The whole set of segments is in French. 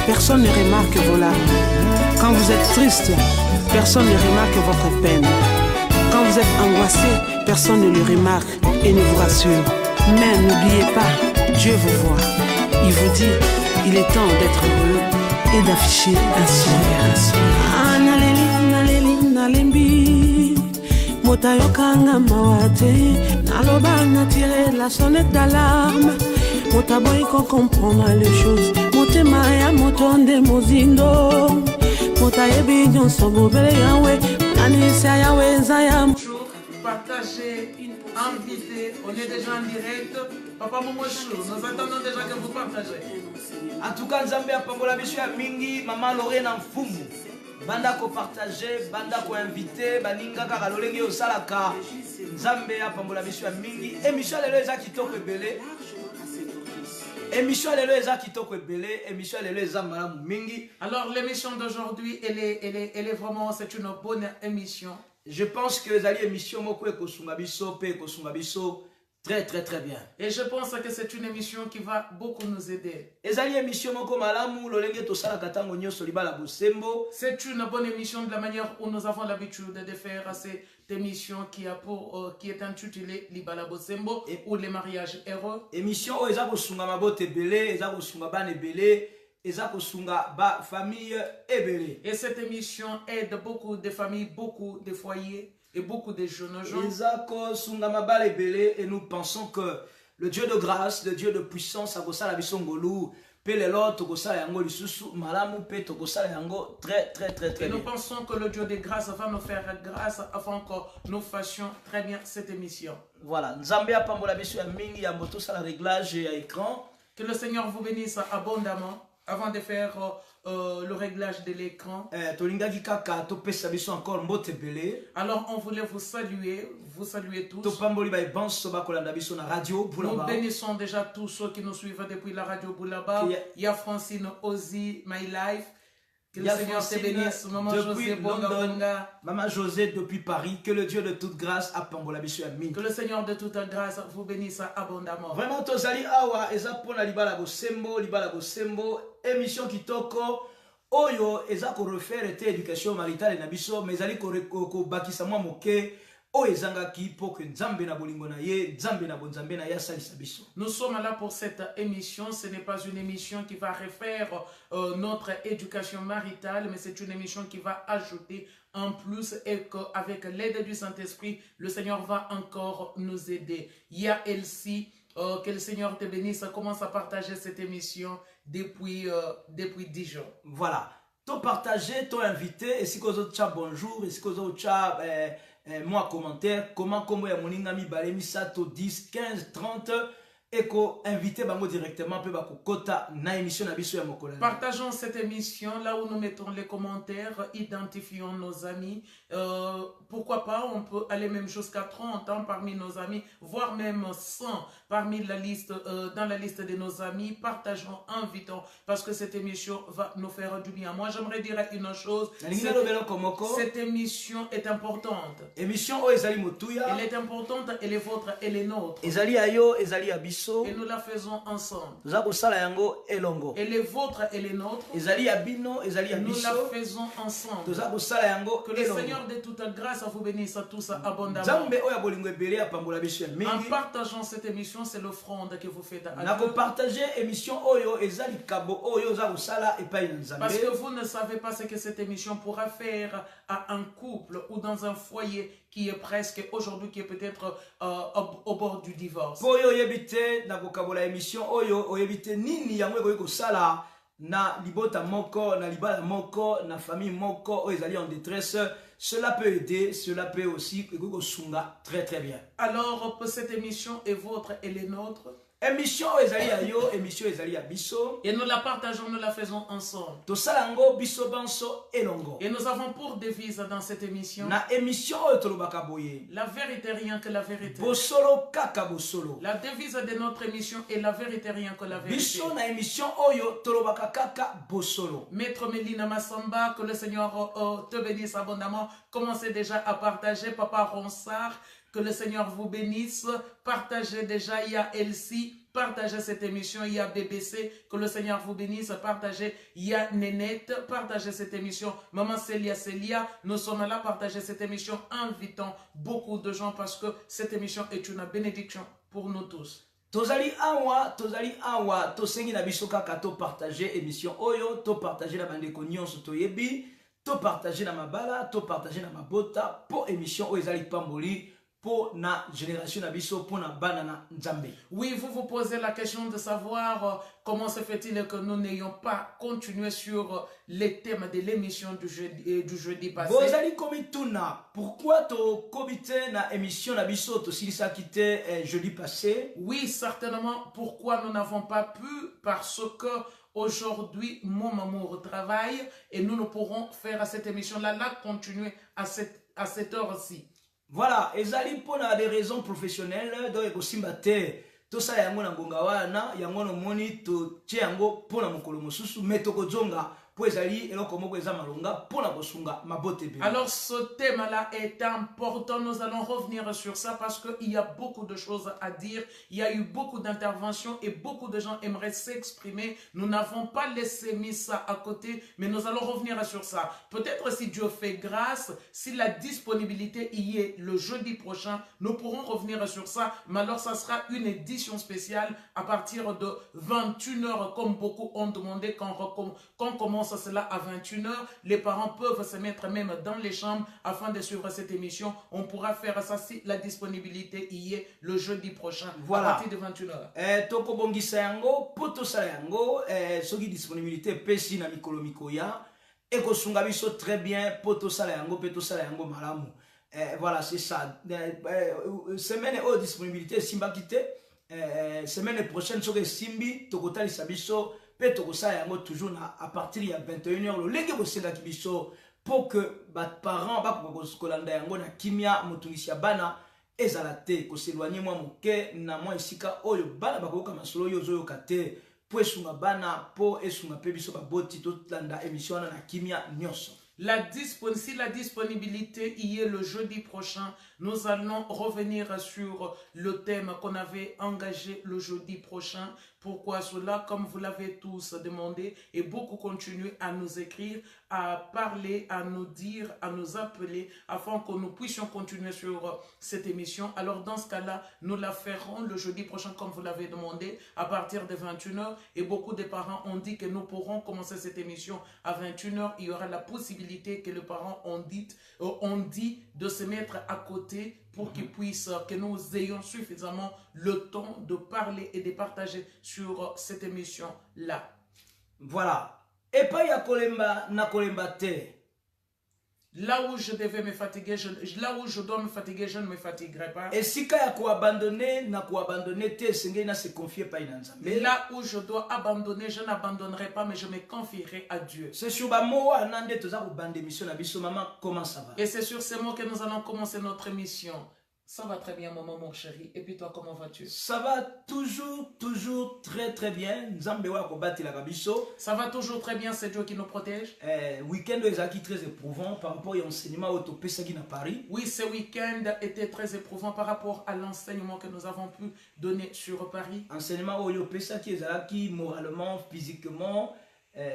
personne ne remarque vos larmes. Quand vous êtes triste, personne ne remarque votre peine. Quand vous êtes angoissé, personne ne le remarque et ne vous rassure. Mais n'oubliez pas, Dieu vous voit. Il vous dit, il est temps d'être heureux et d'afficher un sourire. Motayokanga mawate, naloba na tirer la sonnette d'alarme. Motaboy ko comprendre les choses, motema ya motonde mozindo. Motayebi nyonso bobele yawe, anisa yawe zayam. Partagez, invitez, on est déjà en direct. Papa Momosho, nous attendons déjà que vous partagez. En tout cas, Nzambe a pambola biso ya mingi, maman Lorena Mfumu. Banda ko partager, banda ko inviter, baninga kaka lolenge osalaka. Nzambe a pambola biso ya mingi. Émission lelo eza kitoko ebele. Émission lelo eza kitoko ebele, émission lelo eza malamu mingi. Alors l'émission d'aujourd'hui, elle est vraiment, c'est une bonne émission. Je pense que ezali émission moko ekosunga biso pe ekosunga biso très très très bien. Et je pense que c'est une émission qui va beaucoup nous aider. Ezali émission moko malamu lolenge tosalaka tango nyonso libala bosembo. C'est une bonne émission de la manière où nous avons l'habitude de faire cette émission qui est intitulée Libala Bosembo ou les mariages heureux. Émission eza kosunga mabote ebele, eza kosunga bana ebele, eza kosunga ba famille ebele. Et cette émission aide beaucoup de familles, beaucoup de foyers et beaucoup de jeunes gens. Eza kosunga mabala ebele, et nous pensons que le Dieu de grâce, le Dieu de puissance a kosala biso ngolu. Pe lelo tokosala yango lisusu malamu pe tokosala yango très très très très bien. Et nous bien. pensons que le Dieu de grâce va nous faire grâce afin que nous fassions très bien cette émission. Voilà, Nzambe a pambola biso ya mingi ya moto sala réglage ya écran. Que le Seigneur vous bénisse abondamment avant de faire le réglage de l'écran. Alors on voulait vous saluer tous. Nous bénissons déjà tous ceux qui nous suivent depuis la radio Boulaba. Il y a Francine Ozi, My Life. Que le Seigneur te bénisse, Maman José Bonga. Maman José depuis Paris, que le Dieu de toute grâce a pambola biso ya mingi. Que le Seigneur de toute grâce vous bénisse abondamment. Vraiment tozali awa eza pona libala bosembo émission kitoko oyo eza ko refaire te éducation maritale na biso mais ezali ko bakisa mwa moke. Nous sommes là pour cette émission. Ce n'est pas une émission qui va refaire notre éducation maritale, mais c'est une émission qui va ajouter en plus et qu'avec l'aide du Saint-Esprit, le Seigneur va encore nous aider. Il y a Elsie, que le Seigneur te bénisse, commence à partager cette émission depuis 10 jours. Voilà. To partager, to inviter, et si vous avez bonjour, et si vous avez moi commentaire, comment ya moningami balemi sato 10, 15, 30 et ko inviter bango directement pe bako kota na émission na biso ya mokolo. Partageons cette émission là où nous mettons les commentaires, identifions nos amis. Pourquoi pas, on peut aller même jusqu'à 30 ans parmi nos amis, voire même 100 parmi la liste, dans la liste de nos amis. Partageons, invitons, parce que cette émission va nous faire du bien. Moi, j'aimerais dire une chose. Cette émission est importante. Elle est importante, elle est vôtre, elle est nôtre. Et nous la faisons ensemble. Elle est vôtre, elle est nôtre. Nous la faisons ensemble. Que le Seigneur de toute grâce vous bénisse à tous abondamment. En partageant cette émission, c'est l'offrande que vous faites à Dieu. Parce que vous ne savez pas ce que cette émission pourra faire à un couple ou dans un foyer qui est presque aujourd'hui, qui est peut-être au bord du divorce. Na libota moko, na libala moko, na famille moko, ezali en détresse, cela peut aider, cela peut aussi très très bien. Alors, cette émission est vôtre et les nôtres. Émission ezali ayo, émission ezali abiso. Et nous la partageons, nous la faisons ensemble. Tosalango biso banso elongo. Et nous avons pour devise dans cette émission. Na émission tolobaka boye. La vérité rien que la vérité. Bosolo kaka bosolo. La devise de notre émission est la vérité rien que la vérité. Biso na émission oyo tolobaka kaka bosolo. Maître Mélina Massamba, que le Seigneur te bénisse abondamment. Commencez déjà à partager, Papa Ronsard. Que le Seigneur vous bénisse. Partagez déjà, il y a Elsie. partagez cette émission. Il y a BBC, que le Seigneur vous bénisse. Partagez. Il y a Nénette, partagez cette émission. Maman Célia, nous sommes là, partagez cette émission, invitant beaucoup de gens parce que cette émission est une bénédiction pour nous tous. Tozali awa, tosengi na biso kaka to partager émission oyo, to partager na bandeko nyonso toyebi, to partager na mabala, to partager na mabota, po émission oyo ezali pamboli, po na génération na biso, po na bana na Nzambe. Oui, vous vous posez la question de savoir comment se fait-il que nous n'ayons pas continué sur les thèmes de l'émission du jeudi passé. Bozali komituna, pourquoi to komite na émission na biso to silisa kite jeudi passé? Oui, certainement. Pourquoi nous n'avons pas pu? Parce que aujourd'hui, mon amour travaille et nous ne pourrons faire cette émission-là, continuer à cette heure-ci. Voilà, ezali pona des raisons professionnelles, donc ekosimba te to sala yango na ngonga wana, yango no moni to tie yango pona mokolo mosusu metoko zonga. Alors ce thème-là est important, nous allons revenir sur ça parce qu'il y a beaucoup de choses à dire, il y a eu beaucoup d'interventions et beaucoup de gens aimeraient s'exprimer. Nous n'avons pas laissé mis ça à côté, mais nous allons revenir sur ça. Peut-être si Dieu fait grâce, si la disponibilité y est le jeudi prochain, nous pourrons revenir sur ça, mais alors ça sera une édition spéciale à partir de 21h comme beaucoup ont demandé quand commence cela à 21h. Les parents peuvent se mettre même dans les chambres afin de suivre cette émission. On pourra faire ça si la disponibilité y est le jeudi prochain, voilà. À partir de 21h. Toko bongisa yango, poto sala yango, soki disponibilité pesi na mikolo mikoya, eko sunga biso très bien, poto sala yango, peto sala yango malamu. Voilà, c'est ça. Semaine au disponibilité simba kite, semaine prochaine soki simbi, toko tali sabiso, toujours à partir de 21h le lenge bosenga kibiso pour que les parents bakolanda yango na kimia motunisi ya bana ezala te ko s'éloigner moi moke na moi isika oyo bana bakoka masolo yo zoyoka te po esunga bana po esunga pe biso baboti to landa émission na kimia nyonso. Si la disponibilité y est le jeudi prochain, nous allons revenir sur le thème qu'on avait engagé le jeudi prochain. Pourquoi cela? Comme vous l'avez tous demandé et beaucoup continuent à nous écrire, à parler, à nous dire, à nous appeler afin que nous puissions continuer sur cette émission. Alors dans ce cas-là, nous la ferons le jeudi prochain comme vous l'avez demandé à partir de 21h et beaucoup de parents ont dit que nous pourrons commencer cette émission à 21h. Il y aura la possibilité que les parents ont dit de se mettre à côté pour qu'ils puissent, que nous ayons suffisamment le temps de parler et de partager sur cette émission-là. Voilà. Et pas ya kolemba na kolemba te. Là où je devais me fatiguer, là où je dois me fatiguer, je ne me fatiguerai pas. Et si kaya ko abandonner, na ko abandonner te sengeli na se confier pas ina Nzambe. Là où je dois abandonner, je n'abandonnerai pas, mais je me confierai à Dieu. C'est sur ba mo anande toza ko bande mission na biso maman, comment ça va? Et c'est sur ces mots que nous allons commencer notre émission. Ça va très bien, maman, mon chéri. Et puis toi, comment vas-tu? Ça va toujours très bien. Nzambe wa ko batela ka biso. Ça va toujours très bien, c'est Dieu qui nous protège. Week-end ezaki très éprouvant par rapport à l'enseignement au Topesaki na Paris. Oui, ce week-end était très éprouvant par rapport à l'enseignement que nous avons pu donner sur Paris. Enseignement au Topesaki ezalaki moralement, physiquement,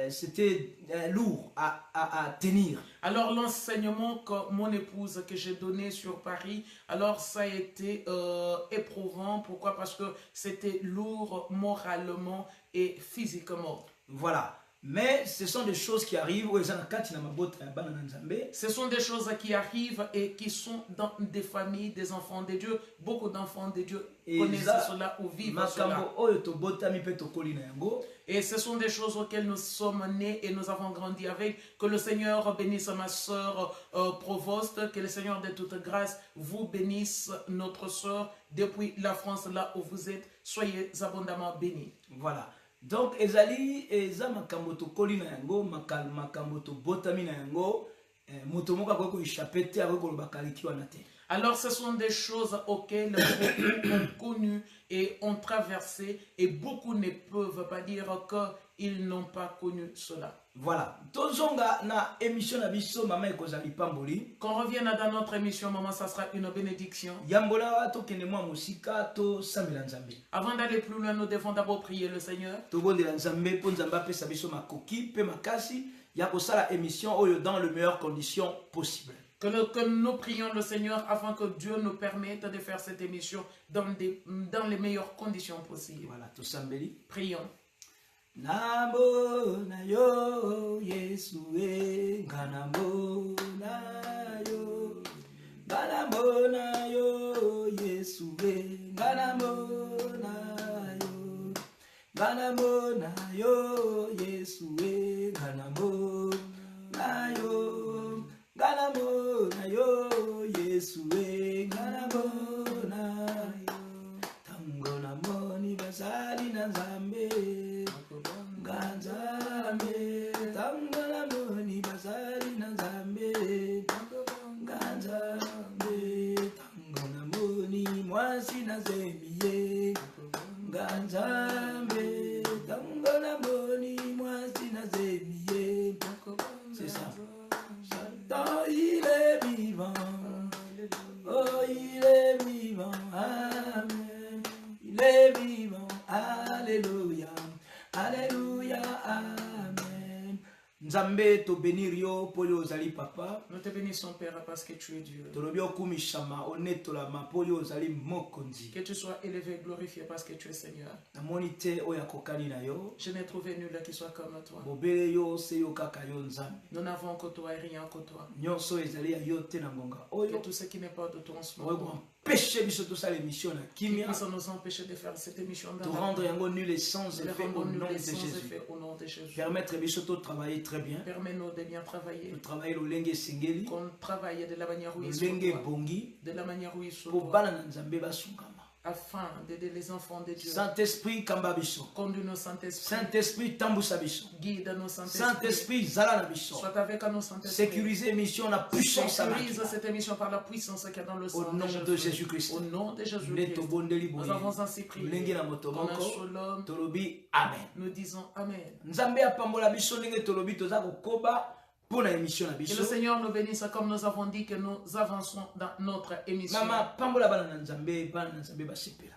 c'était lourd à tenir. Alors l'enseignement que mon épouse que j'ai donné sur Paris, alors ça a été éprouvant. Pourquoi? Parce que c'était lourd moralement et physiquement. Voilà. Mais ce sont des choses qui arrivent. Ce sont des choses qui arrivent et qui sont dans des familles, des enfants de Dieu. Beaucoup d'enfants de Dieu connaissent cela ou vivent cela. Et ce sont des choses auxquelles nous sommes nés et nous avons grandi avec. Que le Seigneur bénisse ma soeur Provost. Que le Seigneur de toute grâce vous bénisse, notre soeur, depuis la France, là où vous êtes. Soyez abondamment bénis. Voilà. Donc, ezali eza makambo to kolina yango, makambo to botami na yango, moto moka ko échapper te avec le bakaliki wana te. Alors ce sont des choses auxquelles beaucoup ont connu et ont traversé, et beaucoup ne peuvent pas dire qu'ils n'ont pas connu cela. Voilà. Tozonga na émission na biso mama ekozali pamboli. Qu'on revienne dans notre émission, maman, ça sera une bénédiction. Yambola to kende mwa musika to sambela nzambe. Avant d'aller plus loin, nous devons d'abord prier le Seigneur. To bondela nzambe po nzambe apesa biso makoki pe makasi ya kosala émission oyo dans les meilleures conditions possibles. Que nous prions le Seigneur afin que Dieu nous permette de faire cette émission dans les meilleures conditions possibles. Voilà, to sambeli. Prions. Nambo na yo Yesu e nganambo na yo nganambo na yo Yesu e nganambo na yo nganambo na yo Yesu e nganambo na yo nganambo na yo Yesu e nganambo na yo tango na moni bazali na nzambe Nzambe, tangana moni bazali na Nzambe, Nzambe, tangana moni mwasi na zemiye, Nzambe, tangana moni mwasi na zemiye. C'est ça. Satan, il est vivant, oh il est vivant, amen, il est vivant, alléluia. Alléluia, amen. Nzambe to bénir yo polio zali papa. Nous te bénissons Père parce que tu es Dieu. Tolobio kumishama onetola ma polio zali mokonzi. Que tu sois élevé, glorifié parce que tu es Seigneur. Na monite oya kokani na yo. Je n'ai trouvé nul qui soit comme toi. Bobele yo se yo kaka yo nzambe. Nous n'avons que toi et rien que toi. Nyonso ezali ya yo te na ngonga Que oyo. tout ce qui n'est pas de toi en ce Oyo moment. péché biso to sala émission na Qui kimia. puisse nous empêcher de faire cette émission To rendre yango nul et sans de effet au nom de Jésus. au nom de Jésus. Permettre biso to travailler très bien. Permets-nous de bien travailler. To travailler lo lenge sengeli. Qu'on travaille de la manière où Lo il soit lenge toi. bongi. De la manière où il soit Po toi. bana na nzambe basungama. Afin d'aider les enfants de Dieu. Saint-Esprit kamba biso. Conduis-nous, Saint-Esprit. Saint-Esprit tambusa biso. Guide-nous, Saint-Esprit. Saint-Esprit zala na biso. Sois avec nous, Saint-Esprit. Sécuriser émission na puissance à Sécurise cette émission par la puissance qu'il y a dans le sang au nom de Jésus-Christ. Au nom de Jésus-Christ. Neto bondeli Nous boye. avons ainsi prié. Lenge na moto Comme un moko. seul homme, Tolobi amen. nous disons Amen. Nzambe apambola biso ndenge tolobi toza kokoba pour la émission na Que biso. le Seigneur nous bénisse comme nous avons dit que nous avançons dans notre émission. Mama pambola bana na Nzambe, bana na Nzambe basepela.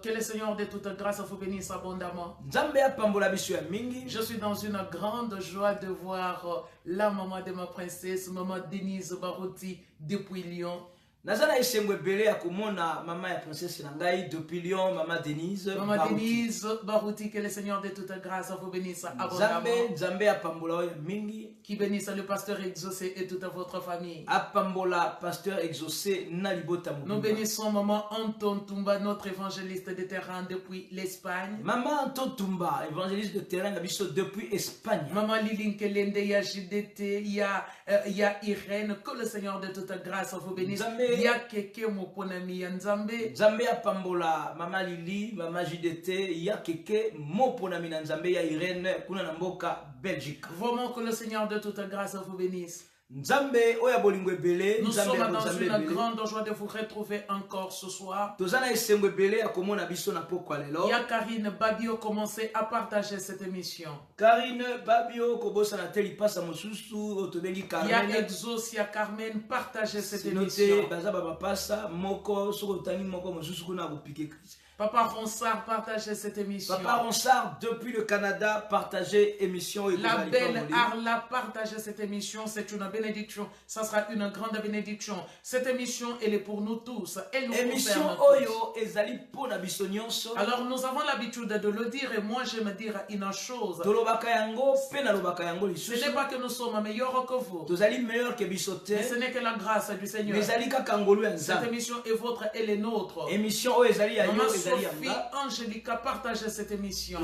Que le Seigneur de toute grâce vous bénisse abondamment. Nzambe apambola biso ya mingi. Je suis dans une grande joie de voir la maman de ma princesse, maman Denise Barouti, depuis Lyon. Nazana esengo ebele ya komona mama ya princesse na ngai depuis Lyon, mama Denise. Maman Barouti. Denise Barouti, que le Seigneur de toute grâce vous bénisse abondamment. Nzambe apambola ya mingi. Qui bénisse le pasteur exaucé et toute votre famille. Apambola pasteur exaucé na libota mobimba. Nous bénissons maman Anton Tumba, notre évangéliste de terrain depuis l'Espagne. Maman Anton Tumba, évangéliste de terrain na biso depuis Espagne. Maman Lilin Kelende, il y a JDT, il y a Irène. Que le Seigneur de toute grâce vous bénisse. Il y a Keke Moponami Nzambe. Nzambe apambola mama Lili, mama JDT, ya keke moponami na Nzambe ya Irène kuna na mboka Belgique. Vraiment que le Seigneur de toute grâce vous bénisse. Nzambe oya bolingo ebele, Nous Nzambe sommes dans Nzambe une ebele. grande joie de vous retrouver encore ce soir. Tozana esengo ebele akomona biso na poko lelo. Il y a Karine Babio commencé à partager cette émission. Karine Babio kobosa na teli pasa mosusu otobengi Il y a Carmen. Exosia Carmen partager cette Sinote émission. baza baba pasa moko soko tangi moko mosusu kuna kopike Christ. Papa Ronsard partager cette émission. Papa Ronsard depuis le Canada partager émission et La belle Arla partager cette émission, c'est une bénédiction. Ça sera une grande bénédiction. Cette émission, elle est pour nous tous. Elle nous émission concerne oyo ezali pona biso nyonso. Alors nous avons l'habitude de le dire et moi j'aime dire une chose. Tolobaka yango pe na lobaka yango Ce lisusu. n'est pas que nous sommes meilleurs que vous. Tozali meilleur que biso te. Mais ce n'est que la grâce du Seigneur. Mais ezali kaka ngolu ya Cette Nzambe. émission est votre, elle est nôtre. Émission oyo ezali ya yo Maman ezali Sophie Angelica, partagez cette émission.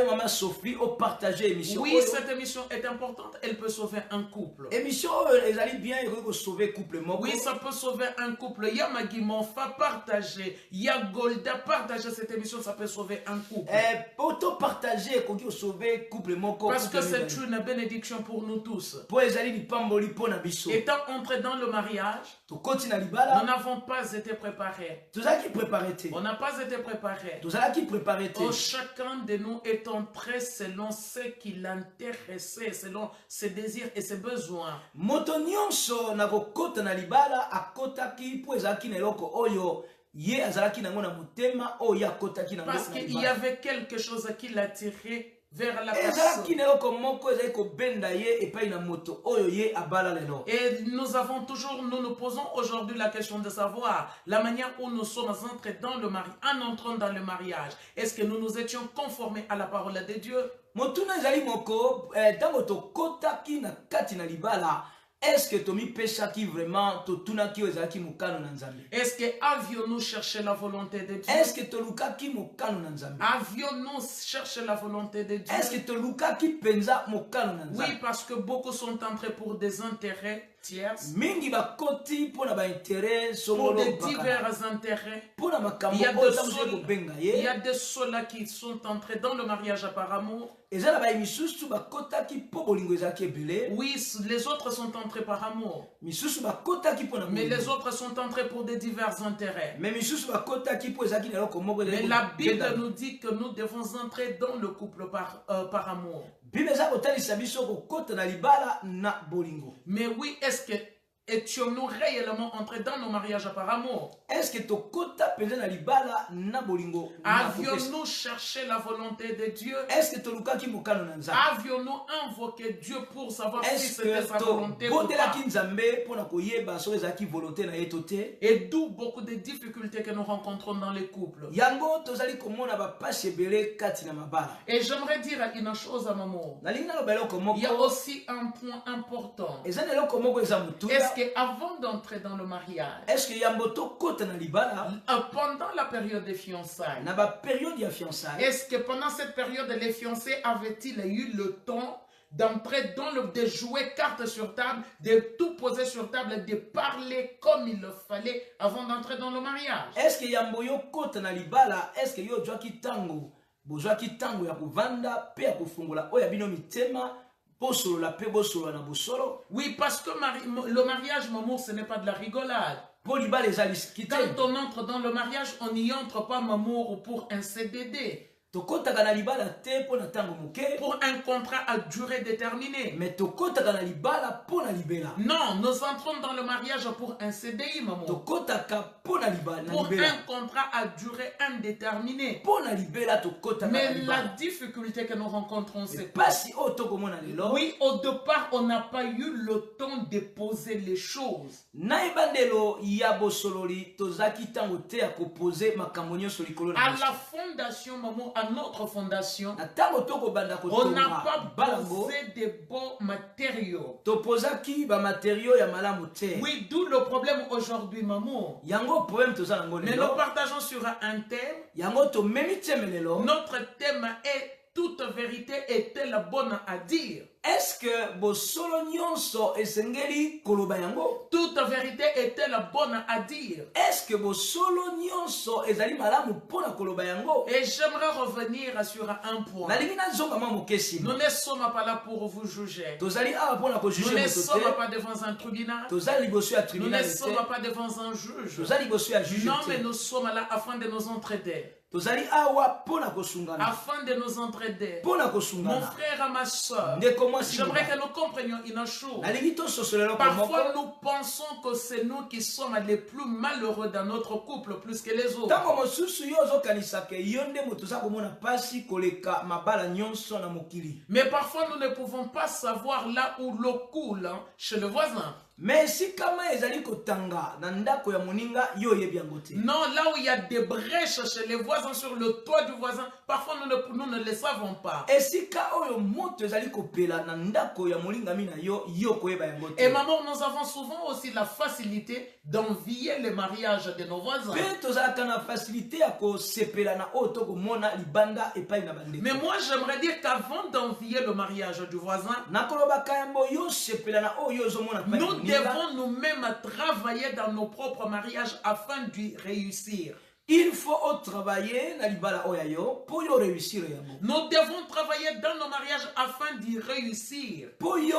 Maman Sophie, au partager émission. Oui, cette émission est importante. Elle peut sauver un couple. Émission, les allez bien, sauver couple. Oui, ça peut sauver un couple. Il y a Magui Monfa, partagez. Il y a Golda, partagez cette émission. Ça peut sauver un couple. Pour partager, sauver couple. Parce que c'est une bénédiction pour nous tous. Étant entrés dans le mariage, nous n'avons pas été préparés. On n'a pas été préparés. Chacun de nous est entré selon ce qui l'intéressait, selon ses désirs et ses besoins. Parce qu'il y avait quelque chose qui l'attirait vers la personne. Et nous nous posons aujourd'hui la question de savoir la manière où nous sommes entrés dans le mariage, en entrant dans le mariage. Est-ce que nous nous étions conformés à la parole de Dieu? Est-ce que Tomi pécha qui vraiment totunaki ozaki mukano na nzambe? Est-ce que avions-nous cherché la volonté de Dieu? Est-ce que toluka ki mukano na nzambe? Avions-nous cherché la volonté de Dieu? Est-ce que toluka ki penza mukano na nzambe? Oui, parce que beaucoup sont entrés pour des intérêts tierces. Mingi bakoti pona ba intérêt pour de divers intérêts. Pona makambo il y a de ceux-là qui sont entrés dans le mariage par amour. Oui, les autres sont entrés par amour. Mais les autres sont entrés pour de divers intérêts. Mais la Bible nous dit que nous devons entrer dans le couple par amour. Mais oui, est-ce que étions-nous réellement entrés dans nos mariages par amour? Est-ce que avions-nous cherché la volonté de Dieu? Est-ce que avions-nous invoqué Dieu pour savoir si c'était sa volonté ou pas? Et d'où beaucoup de difficultés que nous rencontrons dans les couples. Et j'aimerais dire une chose à Maman. Il y a aussi un point important. Est-ce qu'avant d'entrer dans le mariage, pendant la période des fiançailles, est-ce que pendant cette période, les fiancés avaient-ils eu le temps d'entrer dans de jouer carte sur table, de tout poser sur table, de parler comme il le fallait avant d'entrer dans le mariage? Est-ce que yamboyo kota na libala, est-ce que yo joaki tango, bozwaki tango ya kuvanda pe ya kufungula oya bino mitema? Oui, parce que le mariage, mon amour, ce n'est pas de la rigolade. Quand on entre dans le mariage, on n'y entre pas, mon amour, pour un CDD. Pour un contrat à durée déterminée. Non, nous entrons dans le mariage pour un CDI, maman. Pour un contrat à durée indéterminée. Mais la difficulté que nous rencontrons, c'est quoi? Oui, au départ, on n'a pas eu le temps de poser les choses. À la fondation, maman, à notre fondation, on n'a pas posé de bons matériaux. Oui, d'où le problème aujourd'hui, maman. Mais nous partageons sur un thème. Notre thème est: toute vérité est-elle bonne à dire? Est-ce que bosolo nyonso esengeli koloba yango? Toute vérité est-elle bonne à dire? Est-ce que bosolo nyonso ezali malamu pona koloba yango? Et j'aimerais revenir sur un point. Nous ne sommes pas là pour vous juger. Nous ne sommes pas devant un tribunal. Nous ne sommes pas devant un juge. Non, mais nous sommes là afin de nous entraider. Afin de nous entraider. Mon frère et ma soeur, j'aimerais que nous comprenions une chose. Parfois nous pensons que c'est nous qui sommes les plus malheureux dans notre couple plus que les autres. Mais parfois nous ne pouvons pas savoir là où l'eau coule chez le voisin. Mais si kama ezali kotanga na ndako ya moninga yo yebiango te. Non, là où il y a des brèches chez les voisins, sur le toit du voisin, parfois nous ne le savons pas. Et si ka oyo moto ezali kopela na ndako ya moninga mina yo yo koyeba yango te. Et maman, nous avons souvent aussi la facilité d'envier le mariage de nos voisins. Pe tozalaka na facilité ya kosepela na oyo tokomona libanda epai na bandeko. Mais moi, j'aimerais dire qu'avant d'envier le mariage du voisin, nakolobaka yango yo sepela na oyo ozomona epai na nous moninga. devons nous-mêmes travailler dans nos propres mariages afin d'y réussir. Il faut travailler na libala oya yo pour yo réussir yango. Nous devons travailler dans nos mariages afin d'y réussir. Pour yo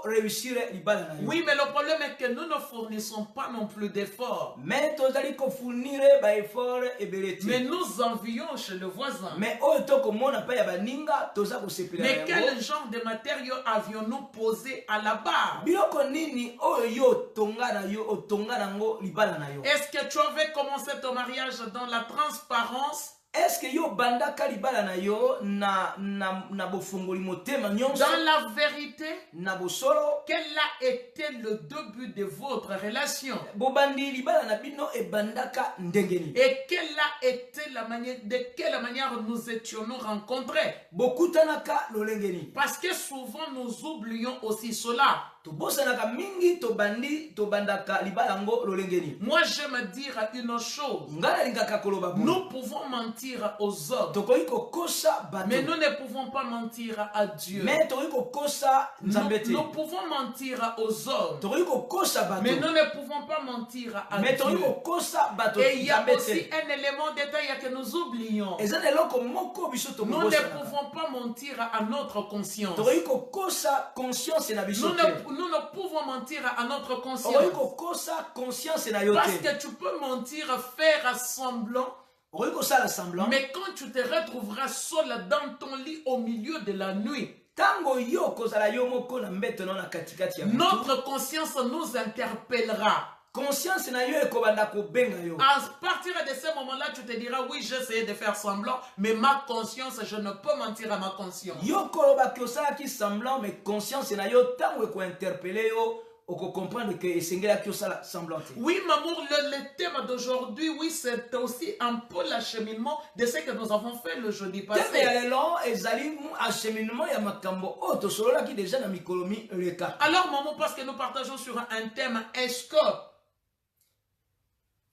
réussir libala na yo. Oui, mais le problème est que nous ne fournissons pas non plus d'efforts. Mais tozali ko fournir ba effort ebeleti. Mais nous envions chez le voisin. Mais oyo tokomona pa ya baninga toza ko sepela yango. Mais quel genre de matériaux avions-nous posé à la barre? Biloko nini oyo yo tonga na yo otonga nango libala na yo. Est-ce que tu avais commencé ton mariage dans la transparence? Est-ce que yo bandaka libala na yo na bofungoli motema nyonso? Dans la vérité, na bosolo? quel a été le début de votre relation? Bobandi libala na bino e bandaka ndengeni. Et quelle a été la manière, de quelle manière nous étions nous rencontrés? Bokutanaka lolengeni. Parce que souvent nous oublions aussi cela. Tobosanaka mingi tobandi tobandaka libala ngo lolengeni. Moi j'aime dire une chose. Ngala lingaka koloba bu. Nous pouvons mentir aux hommes, Tokoyi kokosa bato. mais nous ne pouvons pas mentir à Dieu. Mais tokoyi kokosa nzambete. Nous pouvons mentir aux hommes, Tokoyi kokosa bato. mais nous ne pouvons pas mentir à Mais Dieu. tokoyi kokosa bato. Et il y a nzambete. aussi un élément détail que nous oublions. Eza eloko moko biso Nous ne tokokosa. pouvons pas mentir à notre conscience. Tokoyi kokosa conscience na biso. Nous ne pouvons mentir à notre conscience. Tokoyi kokosa conscience na yo Parce te. que tu peux mentir, faire semblant, Tokoyi kosala semblant. mais quand tu te retrouveras seul dans ton lit au milieu de la nuit, Tango yo kozala yo moko na mbeto na katikati ya mutu. notre conscience nous interpellera. Conscience na yo ekobanda kobenga yo. À partir de ce moment-là, tu te diras, oui, j'ai essayé de faire semblant, mais ma conscience, je ne peux mentir à ma conscience. Yo koloba kosala ki semblant mais conscience na yo tango ko interpeller yo oko comprendre que esengela ki osala semblant. Oui, maman, le thème d'aujourd'hui, oui, c'est aussi un peu l'acheminement de ce que nous avons fait le jeudi Teme passé. ya lelo ezali mu acheminement ya makambo o to solola ki déjà na mikolomi leka. Alors, maman, parce que nous partageons sur un thème, est-ce que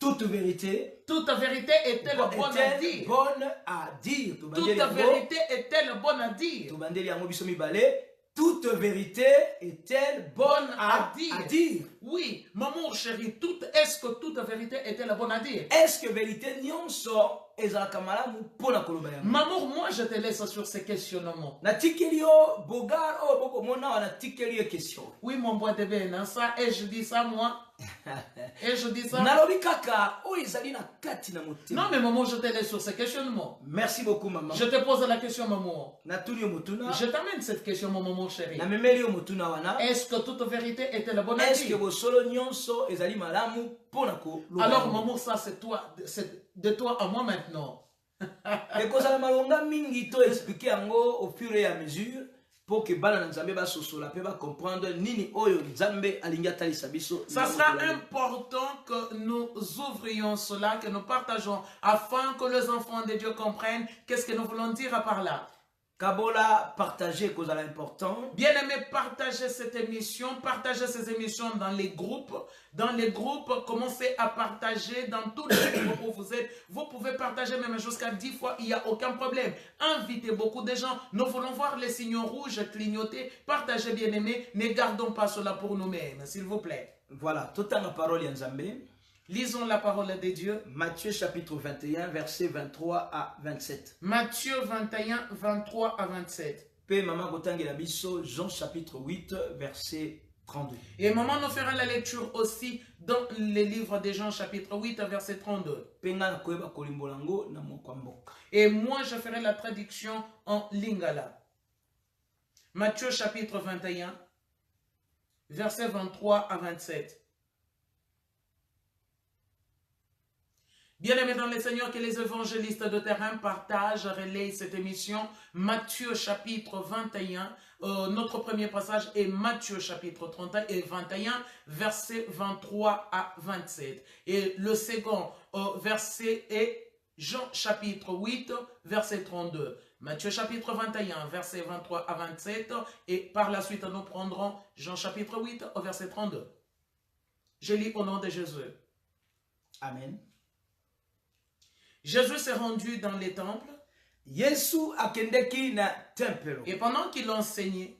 Toute vérité toute vérité est-elle bonne à dire? bonne à dire. Toute vérité est-elle bonne à dire? Tobandeli yango biso mibale. Toute vérité est-elle bonne à dire? Oui, maman chérie, est-ce que toute vérité est-elle bonne à dire? Est-ce que vérité nyonso ezalaka malamu mpona koloba yango? Maman, moi je te laisse sur ces questionnements. Natikeli yo bogar oyo bokomona wana natikeli yo question. Oui, mon bois de ben, ça, et je dis ça moi. Et je dis ça. Nalobi kaka oyo ezali na kati na motema. Non, mais maman, je te laisse sur ces questionnements. Merci beaucoup maman. Je te pose la question, maman. Natuni yo motuna. Je t'amène cette question, mon maman chérie. Na memeli yo motuna wana. Est-ce que toute vérité est-elle bonne à Est-ce que dire? bosolo nyonso ezali malamu mpona koloba? Alors, maman, ça c'est toi, c'est de toi à moi maintenant. ekozala malonga mingi to expliquer yango au fur et à mesure pour que bana na nzambe basosola pe ba comprendre nini oyo nzambe alingi atalisa biso. Ça sera important que nous ouvrions cela, que nous partageons, afin que les enfants de Dieu comprennent qu'est-ce que nous voulons dire par là. Kabola, partager kozala important. Bien-aimés, partagez cette émission, partagez ces émissions dans les groupes. Dans les groupes, commencez à partager dans tous les groupes où vous êtes. Vous pouvez partager même jusqu'à 10 fois, il n'y a aucun problème. Invitez beaucoup de gens. Nous voulons voir les signaux rouges clignoter. Partagez, bien-aimés. Ne gardons pas cela pour nous-mêmes, s'il vous plaît. Voilà, tout en la parole Yanzambe. Lisons la parole de Dieu. Matthieu chapitre 21, versets 23 à 27. Matthieu 21, 23 à 27. Pe maman Gotangi la biso, Jean chapitre 8, verset 32. Et maman nous fera la lecture aussi dans les livres de Jean chapitre 8, verset 32. Penga na koyeba kolimbolango na mokwamboka. Et moi je ferai la traduction en lingala. Matthieu chapitre 21, verset 23 à 27. Bien-aimés dans les Seigneurs, que les évangélistes de terrain partagent, relayent cette émission. Matthieu chapitre 21, notre premier passage est Matthieu chapitre 31 et 21, versets 23 à 27. Et le second verset est Jean chapitre 8, verset 32. Matthieu chapitre 21, verset 23 à 27. Et par la suite, nous prendrons Jean chapitre 8, verset 32. Je lis au nom de Jésus. Amen. Jésus s'est rendu dans les temples. Yesu akendeki na tempelo. Et pendant qu'il enseignait,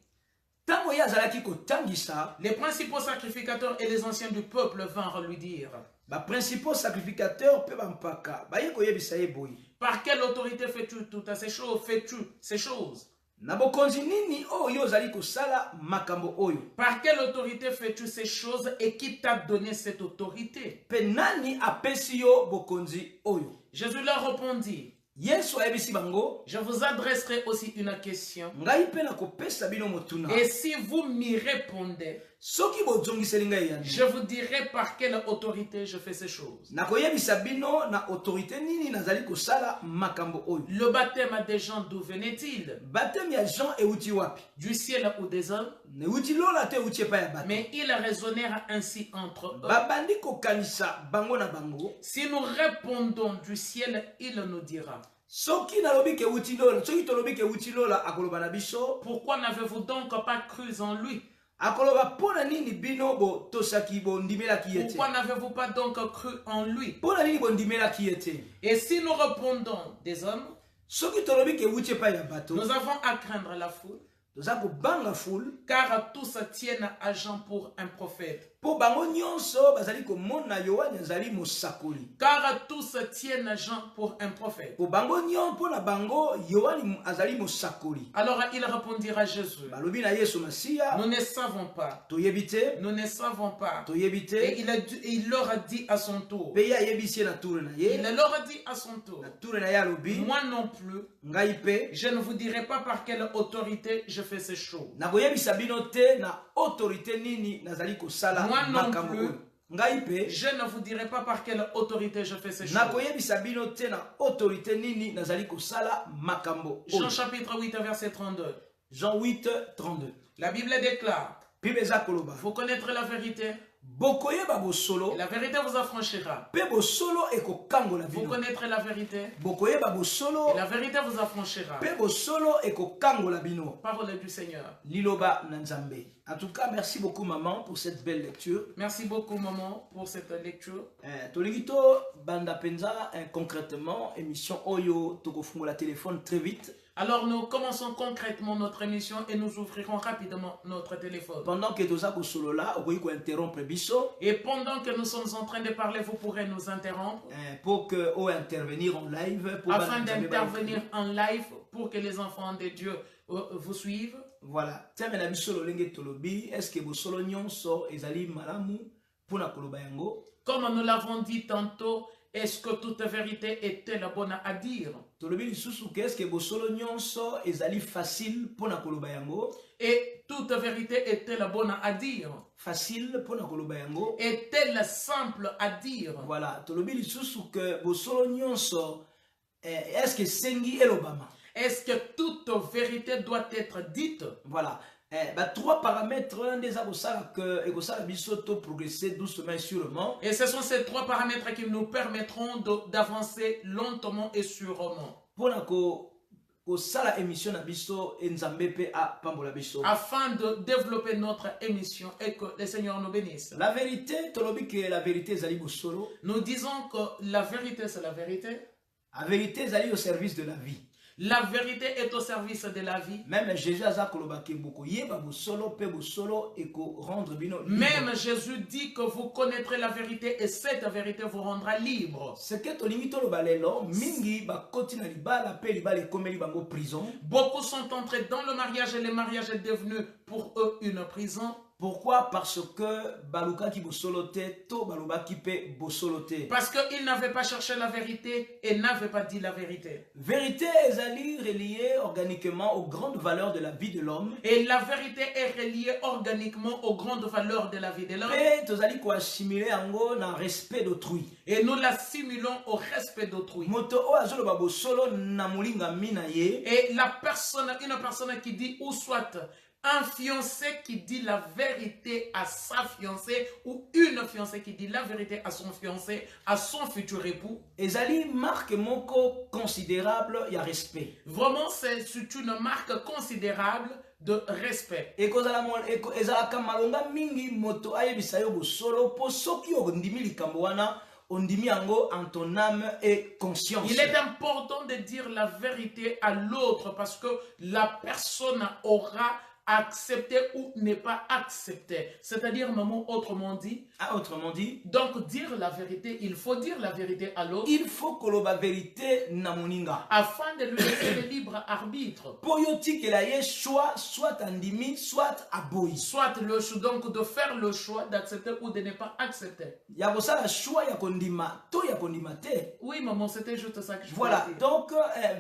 Tango ye azalaki kotangisa, les principaux sacrificateurs et les anciens du peuple vinrent lui dire: ba principaux sacrificateurs pe bampaka baye koyebisa ye boyi. Par quelle autorité fais-tu toutes ces choses? Fais-tu ces choses? Na bokonzi nini oyo ozali kosala makambo oyo? Par quelle autorité fais-tu ces choses et qui t'a donné cette autorité? Pe nani apesi yo bokonzi oyo? Jésus leur répondit: Yesu ayebisi bango, je vous adresserai aussi une question. ngai pe na kopesa bino motuna. Et si vous m'y répondez, Soki bozongiseli ngai yani, je vous dirai par quelle autorité je fais ces choses. na koyebisa bino na autorité nini nazali kosala makambo oyo. Le baptême des gens, d'où venait-il? Baptême ya Jean euti wapi? Du ciel ou des hommes? Ne euti lola te euti epai ya bato. Mais ils raisonnèrent ainsi entre eux. Babandi kokanisa bango na bango. Si nous répondons du ciel, il nous dira: Soki nalobi ke euti lola, soki tolobi ke euti lola akoloba na biso, pourquoi n'avez-vous donc pas cru en lui? akoloba pona nini bino bo tosaki bo ndimelaki yete. Pourquoi n'avez-vous pas donc cru en lui? Pona nini bo ndimelaki yete. Et si nous répondons des hommes, Soki tolobi ke euti epai ya bato, nous avons à craindre la foule, toza kobanga foule, car tous tiennent à Jean pour un prophète. po bango nyonso bazali komona Yohane azali mosakoli. Car tous tiennent Jean pour un prophète. Po bango nyon po na bango Yohane azali mosakoli. Alors il répondira à Jésus: Balobi na Yesu Masiya, nous ne savons pas. toyebi te, Nous ne savons pas. toyebi te. Et il leur a dit à son tour. Pe ye ayebisi ye na tour na ye, Il leur a dit à son tour: na tour na ye alobi, moi non plus, ngai pe je ne vous dirai pas par quelle autorité je fais ces choses. na koyebisa bino te na autorité nini nazali kosala Moi non makambo plus. oyo. Ngai pe Je ne vous dirai pas par quelle autorité je fais ces na choses. koyebisa bino te na autorité nini nazali kosala makambo oyo. Jean chapitre 8, verset 32. Jean 8, 32. La Bible déclare: Bible eza koloba, vous connaîtrez la vérité, bokoyeba bosolo, et la vérité vous affranchira. pe bosolo ekokangola Vous bino. connaîtrez la vérité, Bokoyeba bosolo, et la vérité vous affranchira. pe bosolo ekokangola bino. Parole du Seigneur. Liloba na Nzambe. En tout cas, merci beaucoup maman pour cette belle lecture. Merci beaucoup, maman, pour cette lecture. Tolingito banda penza concrètement émission Oyo tokofungola téléphone très vite. Alors nous commençons concrètement notre émission et nous ouvrirons rapidement notre téléphone. Pendant que toza ko solo là, okoki ko interrompre biso Et pendant que nous sommes en train de parler, vous pourrez nous interrompre pour que o intervenir en live pour afin d'intervenir en live pour que les enfants de Dieu vous suivent. Voilà. Tiens na biso lolenge tolobi, est-ce que bo solo nyonso ezali malamu pona koloba yango? Comme nous l'avons dit tantôt, est-ce que toute vérité est-elle bonne à dire? Tolobi lisusu que est-ce que bo solo nyonso ezali facile pona koloba yango? Et toute vérité est-elle bonne à dire? Facile pona koloba yango? Est-elle simple à dire? Voilà. Tolobi lisusu que bo solo nyonso est-ce que sengi elobama? Est-ce que toute vérité doit être dite? Voilà. Trois paramètres des abosala que ekosala biso to progresser doucement et sûrement. Et ce sont ces trois paramètres qui nous permettront d'avancer lentement et sûrement. Pona ko sala émission na biso Nzambe pe a pambola biso. Afin de développer notre émission et que le Seigneur nous bénisse. La vérité, tolobi que la vérité zali bosolo. Nous disons que la vérité c'est la vérité. La vérité zali au service de la vie. La vérité est au service de la vie. Même Jésus a kolobaki boko yeba bosolo pe bosolo eko rendre bino libre. Même Jésus dit que vous connaîtrez la vérité et cette vérité vous rendra libre. C'est que tolingi toloba lelo mingi ba koti na libala pe libala ekomeli bango prison. Beaucoup sont entrés dans le mariage et le mariage est devenu pour eux une prison. Pourquoi? Parce que baluka ki bosolote to baluba ki pe bosolote. Parce qu'il n'avait pas cherché la vérité et n'avait pas dit la vérité. Vérité ezali reliée organiquement aux grandes valeurs de la vie de l'homme. Et la vérité est reliée organiquement aux grandes valeurs de la vie de l'homme. Et tozali ko assimiler yango na respect d'autrui. Et nous l'assimilons au respect d'autrui. Moto o azoloba bosolo na molinga mina ye. Et la personne, une personne qui dit, ou soit un fiancé qui dit la vérité à sa fiancée, ou une fiancée qui dit la vérité à son fiancé, à son futur époux. Ezali marque moko considérable ya respect. Vraiment, c'est une marque considérable de respect. Et ezalaka malonga mingi moto ayebisa yo bosolo po soki ondimi likambo wana ondimi yango en ton âme et conscience. Il est important de dire la vérité à l'autre parce que la personne aura accepté ou n'est pas accepté. C'est-à-dire, maman, autrement dit. Autrement dit. Donc, dire la vérité, il faut dire la vérité à l'autre. Il faut que la vérité na moninga. Afin de lui laisser le libre arbitre. Poyoti que la ye choix, soit andimi, soit aboyi. Soit le choix, donc de faire le choix d'accepter ou de ne pas accepter. Ya bosa la choix ya kondima, to ya kondima te. Oui, maman, c'était juste ça que je voulais dire. Voilà, donc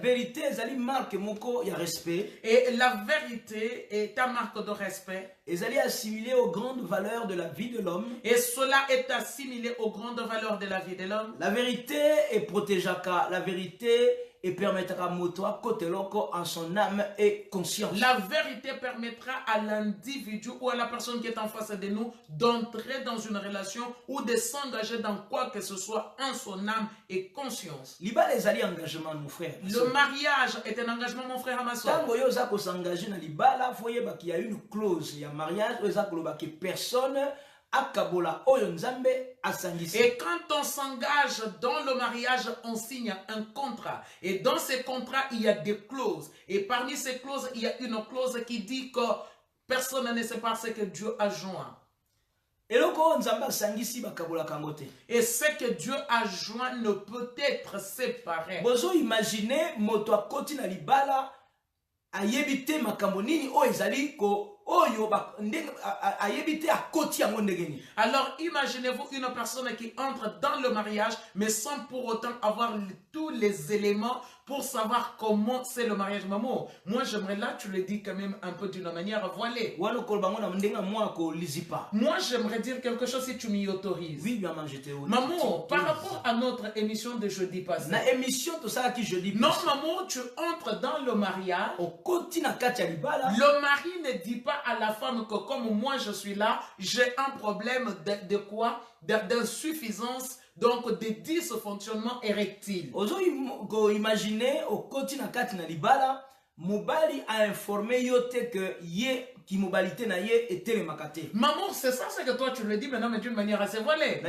vérité, ezali marque moko ya respect. Et la vérité est ta marque de respect. Ezali assimilé aux grandes valeurs de la vie de l'homme. Et cela est assimilé aux grandes valeurs de la vie de l'homme. La vérité est protégeaka, la vérité et permettra moto côté loco en son âme et conscience. La vérité permettra à l'individu ou à la personne qui est en face de nous d'entrer dans une relation ou de s'engager dans quoi que ce soit en son âme et conscience. Libala ezali engagement mon frère. Le mariage est un engagement mon frère à ma soeur. Tango yo za ko s'engager na libala foye ba qu'il y a une clause ya mariage eza ko ba que personne akabola oyo nzambe asangisi. Et quand on s'engage dans le mariage, on signe un contrat. Et dans ces contrats, il y a des clauses. Et parmi ces clauses, il y a une clause qui dit que personne ne sait pas ce que Dieu a joint. Et ce que Dieu a joint ne peut être séparé. Bozo imaginer moto akoti na libala ayebite makambo nini o ezali ko. Alors imaginez-vous une personne qui entre dans le mariage mais sans pour autant avoir tous les éléments pour savoir comment c'est le mariage. Maman, moi j'aimerais, là tu le dis quand même un peu d'une manière voilée. Moi j'aimerais dire quelque chose si tu m'y autorises. Oui, maman, je t'ai autorisé. Maman, par rapport à notre émission de jeudi passé. Non maman, tu entres dans le mariage. Le mari ne dit pas à la femme que comme moi je suis là, j'ai un problème de quoi? D'insuffisance, donc de dysfonctionnement érectile. Imaginez au quotidien na libala, mobali a informé yote que ye qui mobilité na ye était le makate. Maman, c'est ça ce que toi tu le dis maintenant mais d'une manière assez voilée.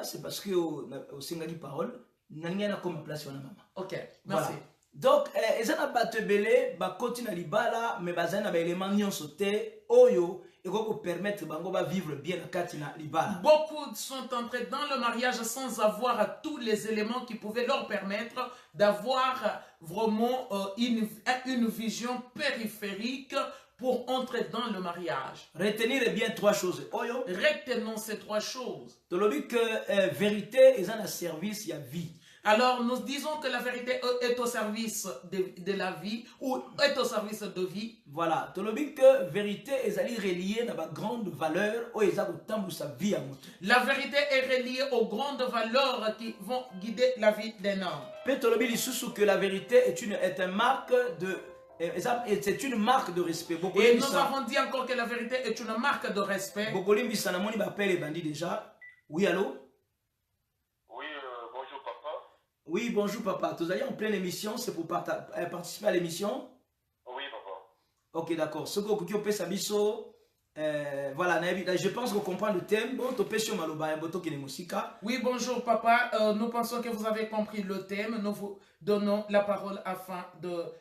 C'est parce que au singali parole, na comme place wana maman. OK, merci. Voilà. Donc, ezana batebele ba continue libala mais bazana ba élément nyonso te oyo et qu'on peut permettre bango ba vivre bien la katina libala. Beaucoup sont entrés dans le mariage sans avoir tous les éléments qui pouvaient leur permettre d'avoir vraiment une vision périphérique pour entrer dans le mariage. Retenir bien trois choses. Oyo. Retenons ces trois choses. Tolobi que vérité est un service ya vie. Alors, nous disons que la vérité est au service de la vie ou est au service de vie. Voilà. Tolobi que vérité est reliée à ma grande valeur ou est au sa vie à moto. La vérité est reliée aux grandes valeurs qui vont guider la vie d'un homme. Peut Tolobi lisusu que la vérité est une marque de c'est une marque de respect. Et nous avons dit encore que la vérité est une marque de respect. Bokolimbi sanamoni bapele bandi déjà. Oui, allô? Oui, bonjour papa. Vous allez en pleine émission, c'est pour participer à l'émission? Oui, papa. Ok, d'accord. Ce que vous avez sabiso, voilà, je pense qu'on comprend le thème. Oui, bonjour papa. Nous pensons que vous avez compris le thème. Nous vous donnons la parole afin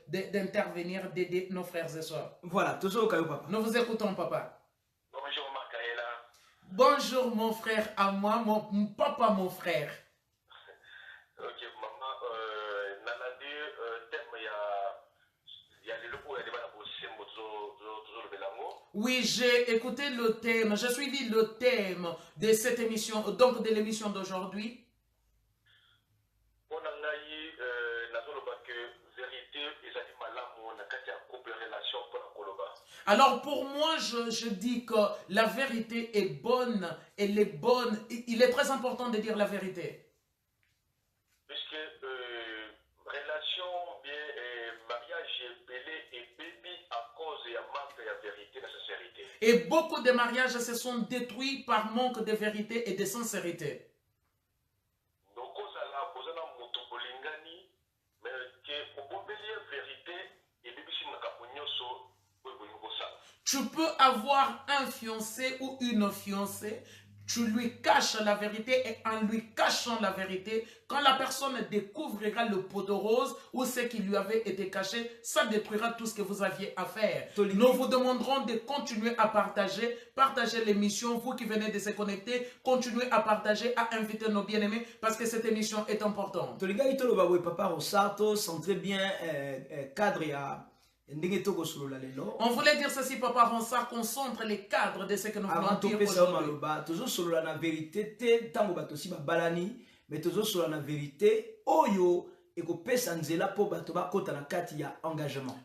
d'intervenir, d'aider nos frères et sœurs. Voilà, toujours papa. Nous vous écoutons papa. Bonjour Makaela. Bonjour mon frère à moi, mon papa, mon frère. Ok, maman, nanandi thème ya le loco ya deba na bosembo toujours le belango. Oui, j'ai écouté le thème, j'ai suivi le thème de cette émission, donc de l'émission d'aujourd'hui. Alors pour moi, je dis que la vérité est bonne, elle est bonne. Il est très important de dire la vérité. Puisque relation bien mariage belé et baby à cause de manque de vérité et de sincérité. Et beaucoup de mariages se sont détruits par manque de vérité et de sincérité. Donc ozala kozana moto bolingani mais que obombelie vérité et bibisi makambo nyonso. Tu peux avoir un fiancé ou une fiancée, tu lui caches la vérité et en lui cachant la vérité, quand la personne découvrira le pot de rose ou ce qui lui avait été caché, ça détruira tout ce que vous aviez à faire. Nous vous demanderons de continuer à partager l'émission. Vous qui venez de se connecter, continuez à partager, à inviter nos bien-aimés parce que cette émission est importante. Centré bien cadre on voulait dire ceci, Papa Ronsard, concentre les cadres de ce que nous voulons dire aujourd'hui.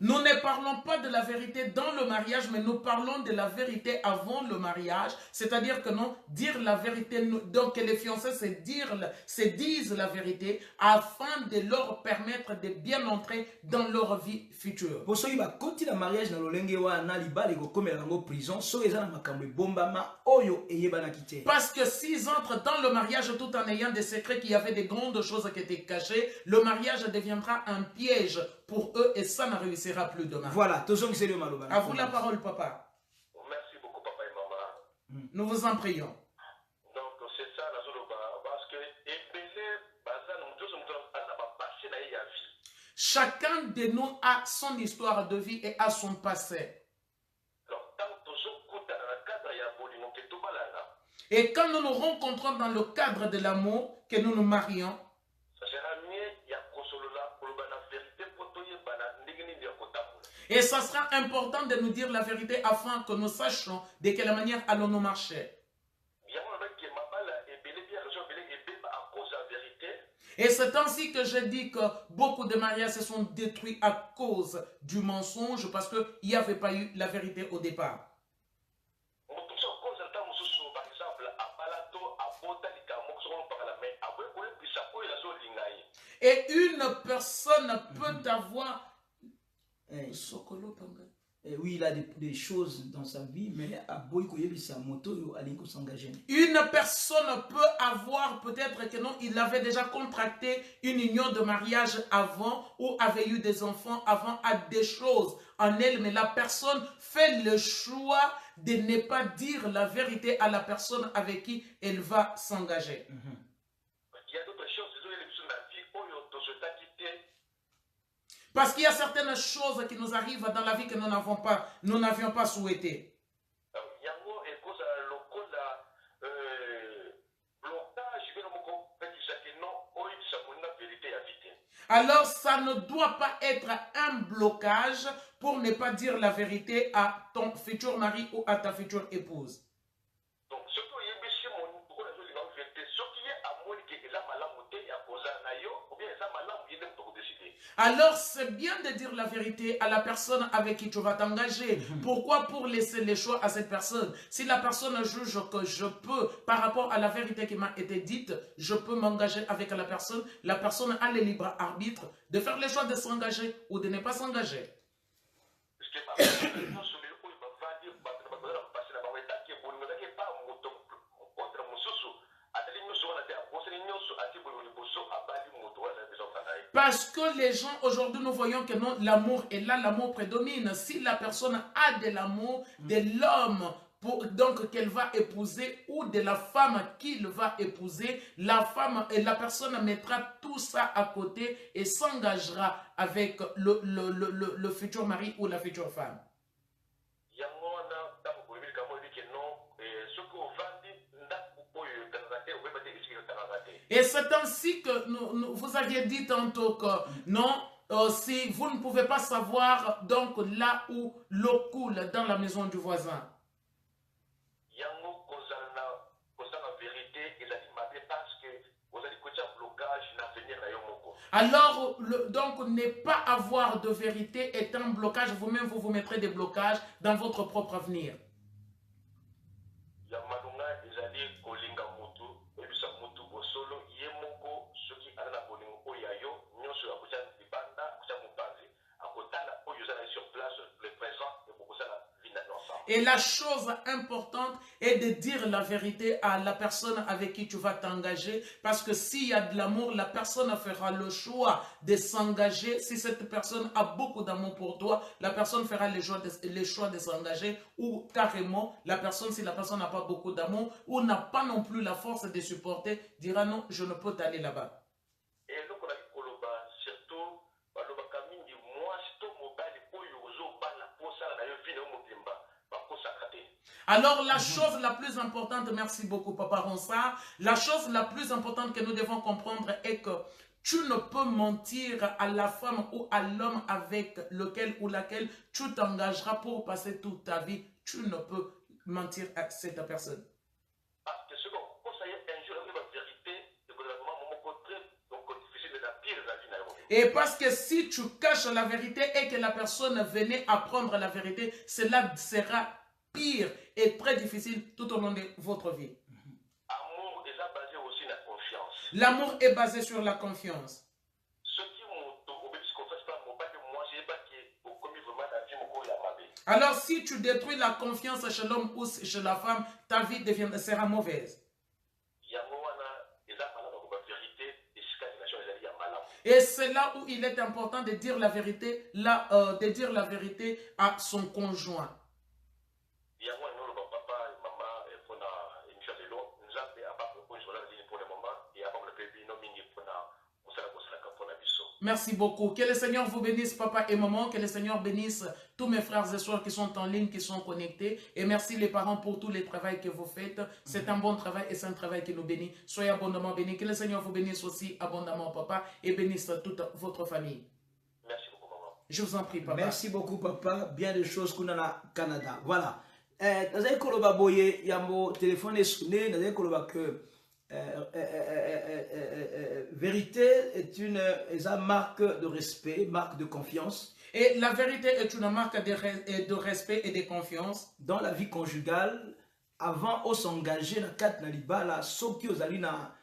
Nous ne parlons pas de la vérité dans le mariage, mais nous parlons de la vérité avant le mariage. C'est-à-dire que non, dire la vérité, donc que les fiancés se disent la vérité afin de leur permettre de bien entrer dans leur vie future. Parce que s'ils entrent dans le mariage tout en ayant des secrets, qu'il y avait des grandes choses qui étaient cachées, le mariage deviendra un piège pour eux et ça ne réussira plus demain. Voilà, à vous la parole, papa. Merci beaucoup, papa et maman. Nous vous en prions. Donc, c'est ça, parce que chacun de nous a son histoire de vie et a son passé. Et quand nous nous rencontrons dans le cadre de l'amour, que nous nous marions, et ça sera important de nous dire la vérité afin que nous sachions de quelle manière allons-nous marcher. Et c'est ainsi que je dis que beaucoup de mariages se sont détruits à cause du mensonge parce qu'il n'y avait pas eu la vérité au départ. Et une personne peut avoir... oui, il a des choses dans sa vie, mais une personne peut avoir peut-être que non, il avait déjà contracté une union de mariage avant ou avait eu des enfants avant, a des choses en elle, mais la personne fait le choix de ne pas dire la vérité à la personne avec qui elle va s'engager. Il y a d'autres choses, parce qu'il y a certaines choses qui nous arrivent dans la vie que nous n'avions pas souhaité. Alors ça ne doit pas être un blocage pour ne pas dire la vérité à ton futur mari ou à ta future épouse. Alors c'est bien de dire la vérité à la personne avec qui tu vas t'engager. Pourquoi? Pour laisser les choix à cette personne. Si la personne juge que je peux, par rapport à la vérité qui m'a été dite, je peux m'engager avec la personne a le libre arbitre de faire le choix de s'engager ou de ne pas s'engager. Parce que les gens, aujourd'hui, nous voyons que non, l'amour est là, l'amour prédomine. Si la personne a de l'amour de l'homme, donc qu'elle va épouser, ou de la femme qu'il va épouser, la personne mettra tout ça à côté et s'engagera avec le futur mari ou la future femme. Et c'est ainsi que vous aviez dit tantôt que non, si vous ne pouvez pas savoir donc là où l'eau coule dans la maison du voisin. Yango kozana vérité ezali mabe parce que ozali kotia blocage na venir na yo moko. Alors, donc, ne pas avoir de vérité est un blocage. Vous-même, vous vous mettrez des blocages dans votre propre avenir. Yamadunga ezali kolinga mutu, ebisa mutu bosolo ye moko soki ana bolingo oyayo nyonso akotia libanda akotia mopanzi akotala oyo zana sur place le présent et bokosala vina ensemble. Et la chose importante est de dire la vérité à la personne avec qui tu vas t'engager. Parce que s'il y a de l'amour, la personne fera le choix de s'engager. Si cette personne a beaucoup d'amour pour toi, la personne fera les choix de s'engager. Ou carrément, la personne, si la personne n'a pas beaucoup d'amour ou n'a pas non plus la force de supporter, dira non, je ne peux t'aller là-bas. Et donc on a dit koloba surtout baloba kamingi moi sto mobile oyo ozo bala posala na yo vina mobimba bakosakate. Alors la chose la plus importante, merci beaucoup Papa Ronsard, la chose la plus importante que nous devons comprendre est que tu ne peux mentir à la femme ou à l'homme avec lequel ou laquelle tu t'engageras pour passer toute ta vie. Tu ne peux mentir à cette personne. Parce que second, quand ça y est un jour la vérité, le gouvernement mon côté donc difficile de la pire la vie na yo. Et parce que si tu caches la vérité et que la personne venait apprendre la vérité, cela sera pire et très difficile tout au long de votre vie. Amour est basé aussi sur la confiance. L'amour est basé sur la confiance. Ce qui m'ont obéi qu'on fasse pas mon pas que moi j'ai pas qui au commis vraiment la vie mon ya mabe. Alors si tu détruis la confiance chez l'homme ou chez la femme, ta vie sera mauvaise. Yango wana eza bana ba vérité et cicatrice ezali ya malamu. Et c'est là où il est important de dire la vérité, de dire la vérité à son conjoint. Yango wana ba papa et maman pour na émission de l'eau nous a fait abap pour le moment et abap le bébé no mingi pour na kosala pour na biso. Merci beaucoup. Que le Seigneur vous bénisse, papa et maman. Que le Seigneur bénisse tous mes frères et sœurs qui sont en ligne, qui sont connectés. Et merci les parents pour tout le travail que vous faites. C'est un bon travail et c'est un travail qui nous bénit. Soyez abondamment bénis. Que le Seigneur vous bénisse aussi abondamment, papa, et bénisse toute votre famille. Merci beaucoup, maman. Je vous en prie, papa. Merci beaucoup, papa. Bien des choses qu'on a au Canada. Voilà. Dans un koloba boye, yambo téléphone est sonné. Dans un koloba que vérité est une marque de respect, marque de confiance. Et la vérité est une marque de respect et de confiance. Dans la vie conjugale, avant de s'engager dans quatre nalibala, soki ozali na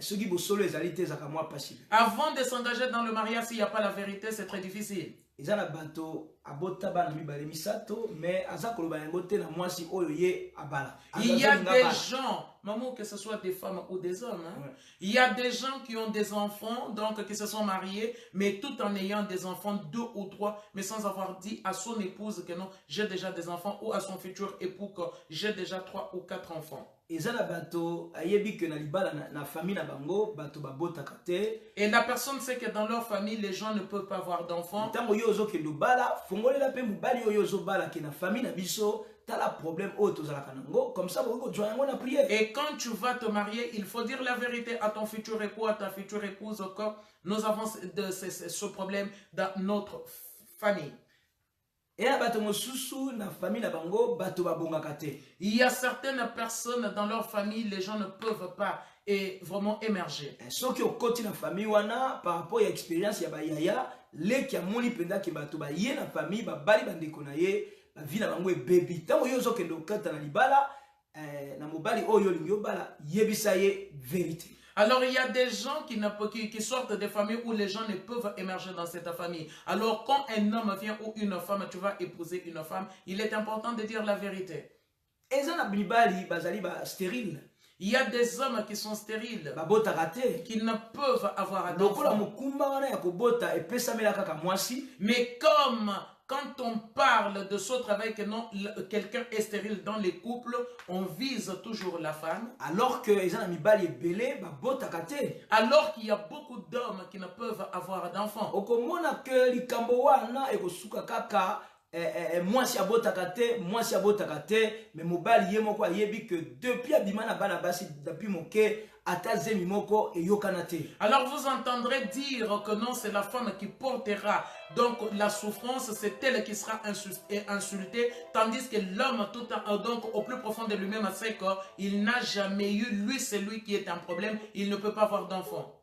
soki bosolo ezali te zaka moi possible. Avant de s'engager dans le mariage, s'il n'y a pas la vérité, c'est très difficile. Ezana bato abota bana mibale misato, mais aza koloba yango te na mwasi oyo ye abala. Il y a des gens, maman, que ce soit des femmes ou des hommes, hein, Ouais. il y a des gens qui ont des enfants, donc qui se sont mariés, mais tout en ayant des enfants, 2 ou 3, mais sans avoir dit à son épouse que non, j'ai déjà des enfants, ou à son futur époux que j'ai déjà 3 ou 4 enfants. Ezana bato ayebi que na libala na famille na bango bato babota kate. Et la personne sait que dans leur famille, les gens ne peuvent pas avoir d'enfants. Tango yo ozo ke lobala, fongolela pe mobali yo ozo bala ke na famille na biso, tala problème o tozalaka nango, comme ça boko joa yango na prière. Et quand tu vas te marier, il faut dire la vérité à ton futur époux, à ta future épouse, que nous avons ce problème dans notre famille. Et na bato mosusu na famille na bango bato babongaka te. Il y a certaines personnes dans leur famille, les gens ne peuvent pas vraiment émerger. Soki okoti na famille wana par rapport à expérience ya bayaya, leki ya moni penda ke bato ba ye na famille ba bali bandeko na ye, ba vie na bango e baby. Tango yo zo kende okata na libala, na mobali oyo lingi obala, yebisa ye vérité. Alors, il y a des gens qui sortent des familles où les gens ne peuvent émerger dans cette famille. Alors, quand un homme vient ou une femme, tu vas épouser une femme, il est important de dire la vérité. Eza na mibali bazali ba stérile. Il y a des hommes qui sont stériles, Babota rate. qui ne peuvent avoir Lokola d'enfants. mokumba wana ya kobota epesamela kaka mwasi. Mais comme quand on parle de ce travail que non, quelqu'un est stérile dans les couples, on vise toujours la femme. Alors que eza na mibali ebele babota kate. Alors qu'il y a beaucoup d'hommes qui ne peuvent avoir d'enfants. Okomona que likambo wana ekosuka kaka moi si abotakate, mais mobile yé moko yebi que depuis abimana bana basi depuis moke ataze mimoko et yokanate. Alors vous entendrez dire que non, c'est la femme qui portera donc la souffrance, c'est elle qui sera insultée, tandis que l'homme donc au plus profond de lui-même sait qu'il n'a jamais eu, lui c'est lui qui est un problème, il ne peut pas avoir d'enfant.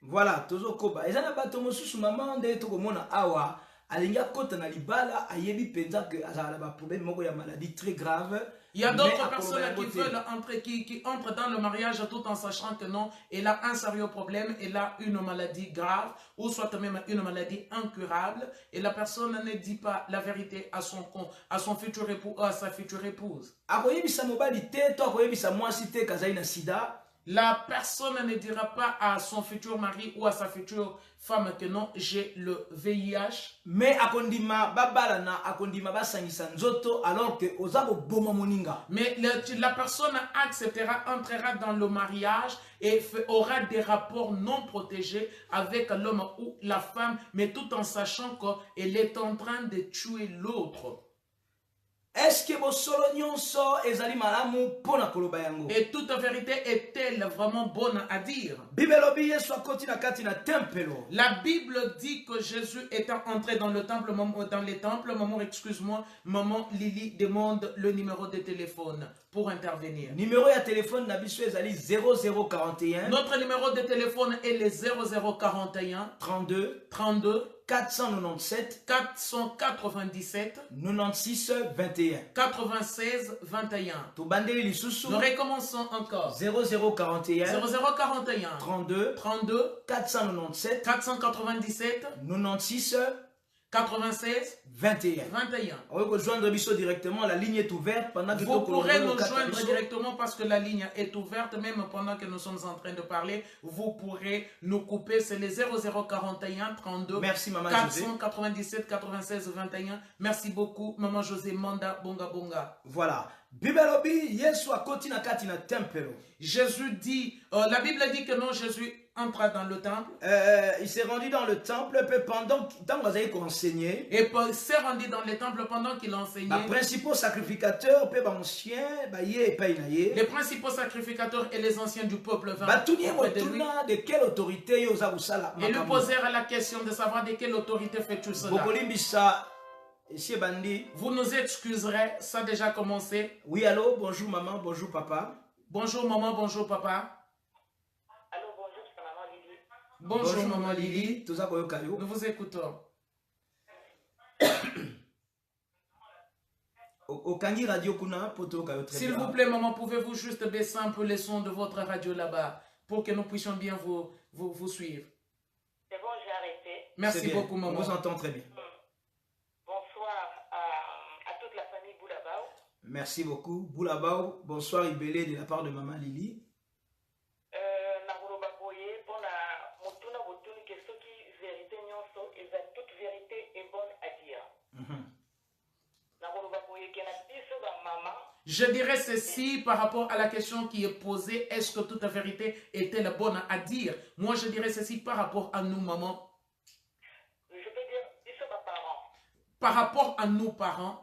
Voilà, tozo koba. Ezana bato mosusu maman de to komona awa. Alinga kota na libala ayebi penza que azala ba problème moko ya maladie très grave. Il y a d'autres personnes qui veulent entrer, qui entrent dans le mariage tout en sachant que non, elle a un sérieux problème, elle a une maladie grave, ou soit même une maladie incurable, et la personne ne dit pas la vérité à son futur époux ou à sa future épouse. Akoyebisa mobali te to akoyebisa mwasi te kazali na sida. La personne ne dira pas à son futur mari ou à sa future femme que non, j'ai le VIH. Mais akondima babalana akondima basangisa nzoto alors que ozabo boma moninga. Mais la personne acceptera, entrera dans le mariage et aura des rapports non protégés avec l'homme ou la femme, mais tout en sachant qu'elle est en train de tuer l'autre. Est-ce que vos solonions sont ezali malamu pona koloba yango? Et toute vérité est-elle vraiment bonne à dire? La Bible dit que Jésus étant entré dans le temple, maman, excuse-moi, maman Lily demande le numéro de téléphone pour intervenir. Numéro de téléphone nabiso ezali 0041. Notre numéro de téléphone est le 0041 32 497 497 96 21 96 21. Nous recommençons encore. 0041 32 497 497 96 21. Directement, la ligne est ouverte pendant que vous pourrez nous joindre directement parce que la ligne est ouverte même pendant que nous sommes en train de parler. Vous pourrez nous couper, c'est les 0041 32 merci, Maman 497 96 21. Merci beaucoup Maman José Manda Bonga Bonga. Voilà. Jésus dit, la Bible dit que non, Jésus entra dans le temple. Il s'est rendu dans le temple pendant qu'il enseignait. Et il s'est rendu dans le temple pendant qu'il enseignait. Les principaux sacrificateurs, les principaux sacrificateurs et les anciens du peuple vinrent auprès de lui. De quelle autorité et lui posèrent la question de savoir de quelle autorité fais-tu cela. Vous nous excuserez, ça a déjà commencé. Oui, allô, bonjour maman, bonjour papa. Bonjour maman, bonjour papa. Allô, bonjour, c'est maman Lily. Bonjour maman Lily. Nous vous écoutons. S'il vous plaît maman, pouvez-vous juste baisser un peu les sons de votre radio là-bas pour que nous puissions bien vous suivre. C'est bon, j'ai arrêté. Merci beaucoup maman. On vous entend très bien. Merci beaucoup. Boulabao, bonsoir Ibélé de la part de maman Lily. Je dirais ceci par rapport à la question qui est posée. Est-ce que toute vérité est-elle bonne à dire? Moi, je dirais ceci par rapport à nous, maman. Je peux dire, parents. Par rapport à nos parents.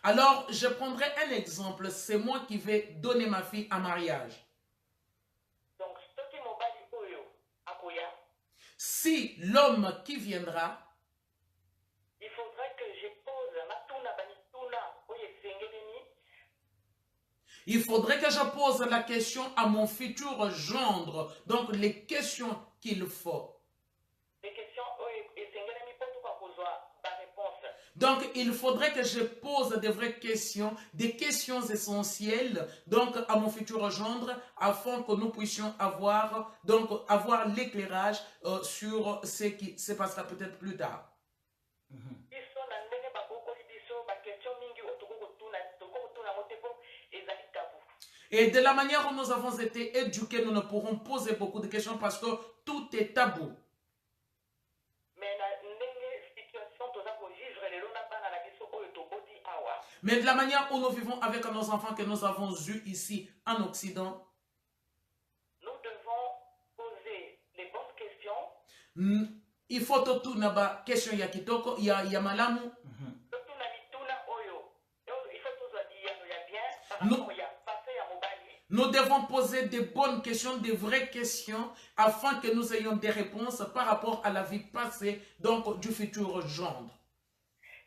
Alors, je prendrai un exemple. C'est moi qui vais donner ma fille en mariage. Donc, si l'homme qui viendra, il faudrait que je pose la question à mon futur gendre. Donc, les questions qu'il faut. Donc, il faudrait que je pose des vraies questions, des questions essentielles, donc à mon futur gendre, afin que nous puissions avoir l'éclairage sur ce qui se passera peut-être plus tard. Et de la manière où nous avons été éduqués, nous ne pourrons poser beaucoup de questions parce que tout est tabou. Mais de la manière où nous vivons avec nos enfants que nous avons eus ici en Occident, nous devons Il faut tout naba question ya kitoko ya malamu. totuna mituna oyo il faut tozwa diyano ya bien par rapport ya pase ya mobali. Nous devons poser des bonnes questions, des vraies questions, afin que nous ayons des réponses par rapport à la vie passée, donc du futur gendre.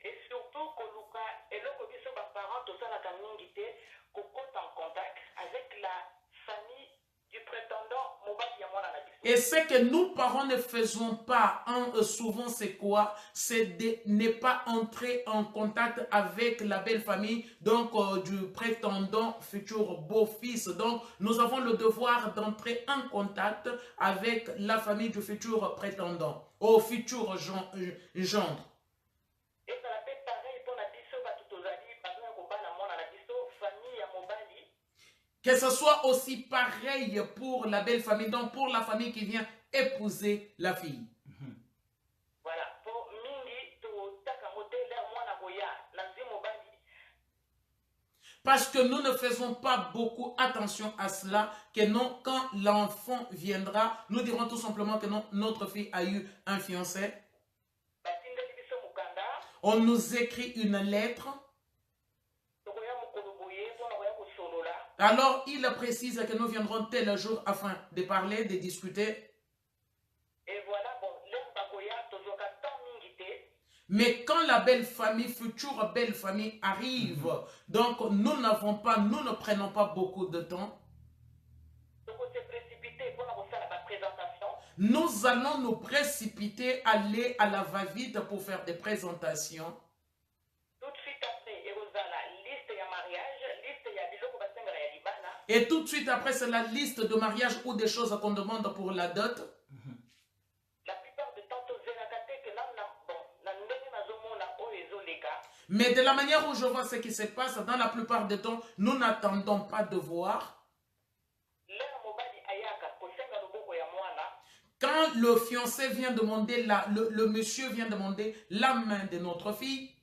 Et surtout koluka eloko biso baparent tosalaka mingi te kokota en contact avec la famille du prétendant mobali ya mwana na biso. Et ce que nous, parents, ne faisons pas souvent, c'est quoi? C'est de ne pas entrer en contact avec la belle famille, donc du prétendant futur beau-fils. Donc, nous avons le devoir d'entrer en contact avec la famille du futur prétendant, au futur gendre. ezala mpe pareil mpo na biso bato tozali bazoya kobala mwana na biso famille ya mobali. Que ce soit aussi pareil pour la belle famille, donc pour la famille qui vient épouser la fille. Voilà, mpo mingi totaka ngo te lere mwana koya na nzi mobali. Parce que nous ne faisons pas beaucoup attention à cela, que non, quand l'enfant viendra, nous dirons tout simplement que non, notre fille a eu un fiancé. batindeli biso mokanda On nous écrit une lettre. tokoya mokolo boye mpona koya kosolola. Alors, il précise que nous viendrons tel jour afin de parler, de discuter. Et voilà, bon, lere bakoya tozwaka temps mingi te. Mais quand la belle famille, future belle famille arrive, donc nous ne prenons pas beaucoup de temps. tokose précipité mpona kosala baprésentation. Nous allons nous précipiter, aller à la va-vite pour faire des présentations. Tout de suite après ekozala liste ya mariage, liste ya biloko basengaka ya libana. Et tout de suite après, c'est la liste de mariage ou des choses qu'on demande pour la dot. La plupart du temps tozelaka te ke na ndenge nazomona oyo ezoleka. Mais de la manière où je vois ce qui se passe, dans la plupart des temps, nous n'attendons pas de voir. lere mobali ayaka kosenga loboko ya mwana. Quand le fiancé vient demander, le monsieur vient demander la main de notre fille,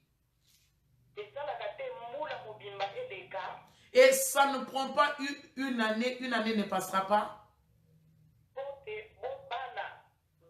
esalaka te mula mobimba eleka. et ça ne prend pas une année ne passera pas. Po te bobana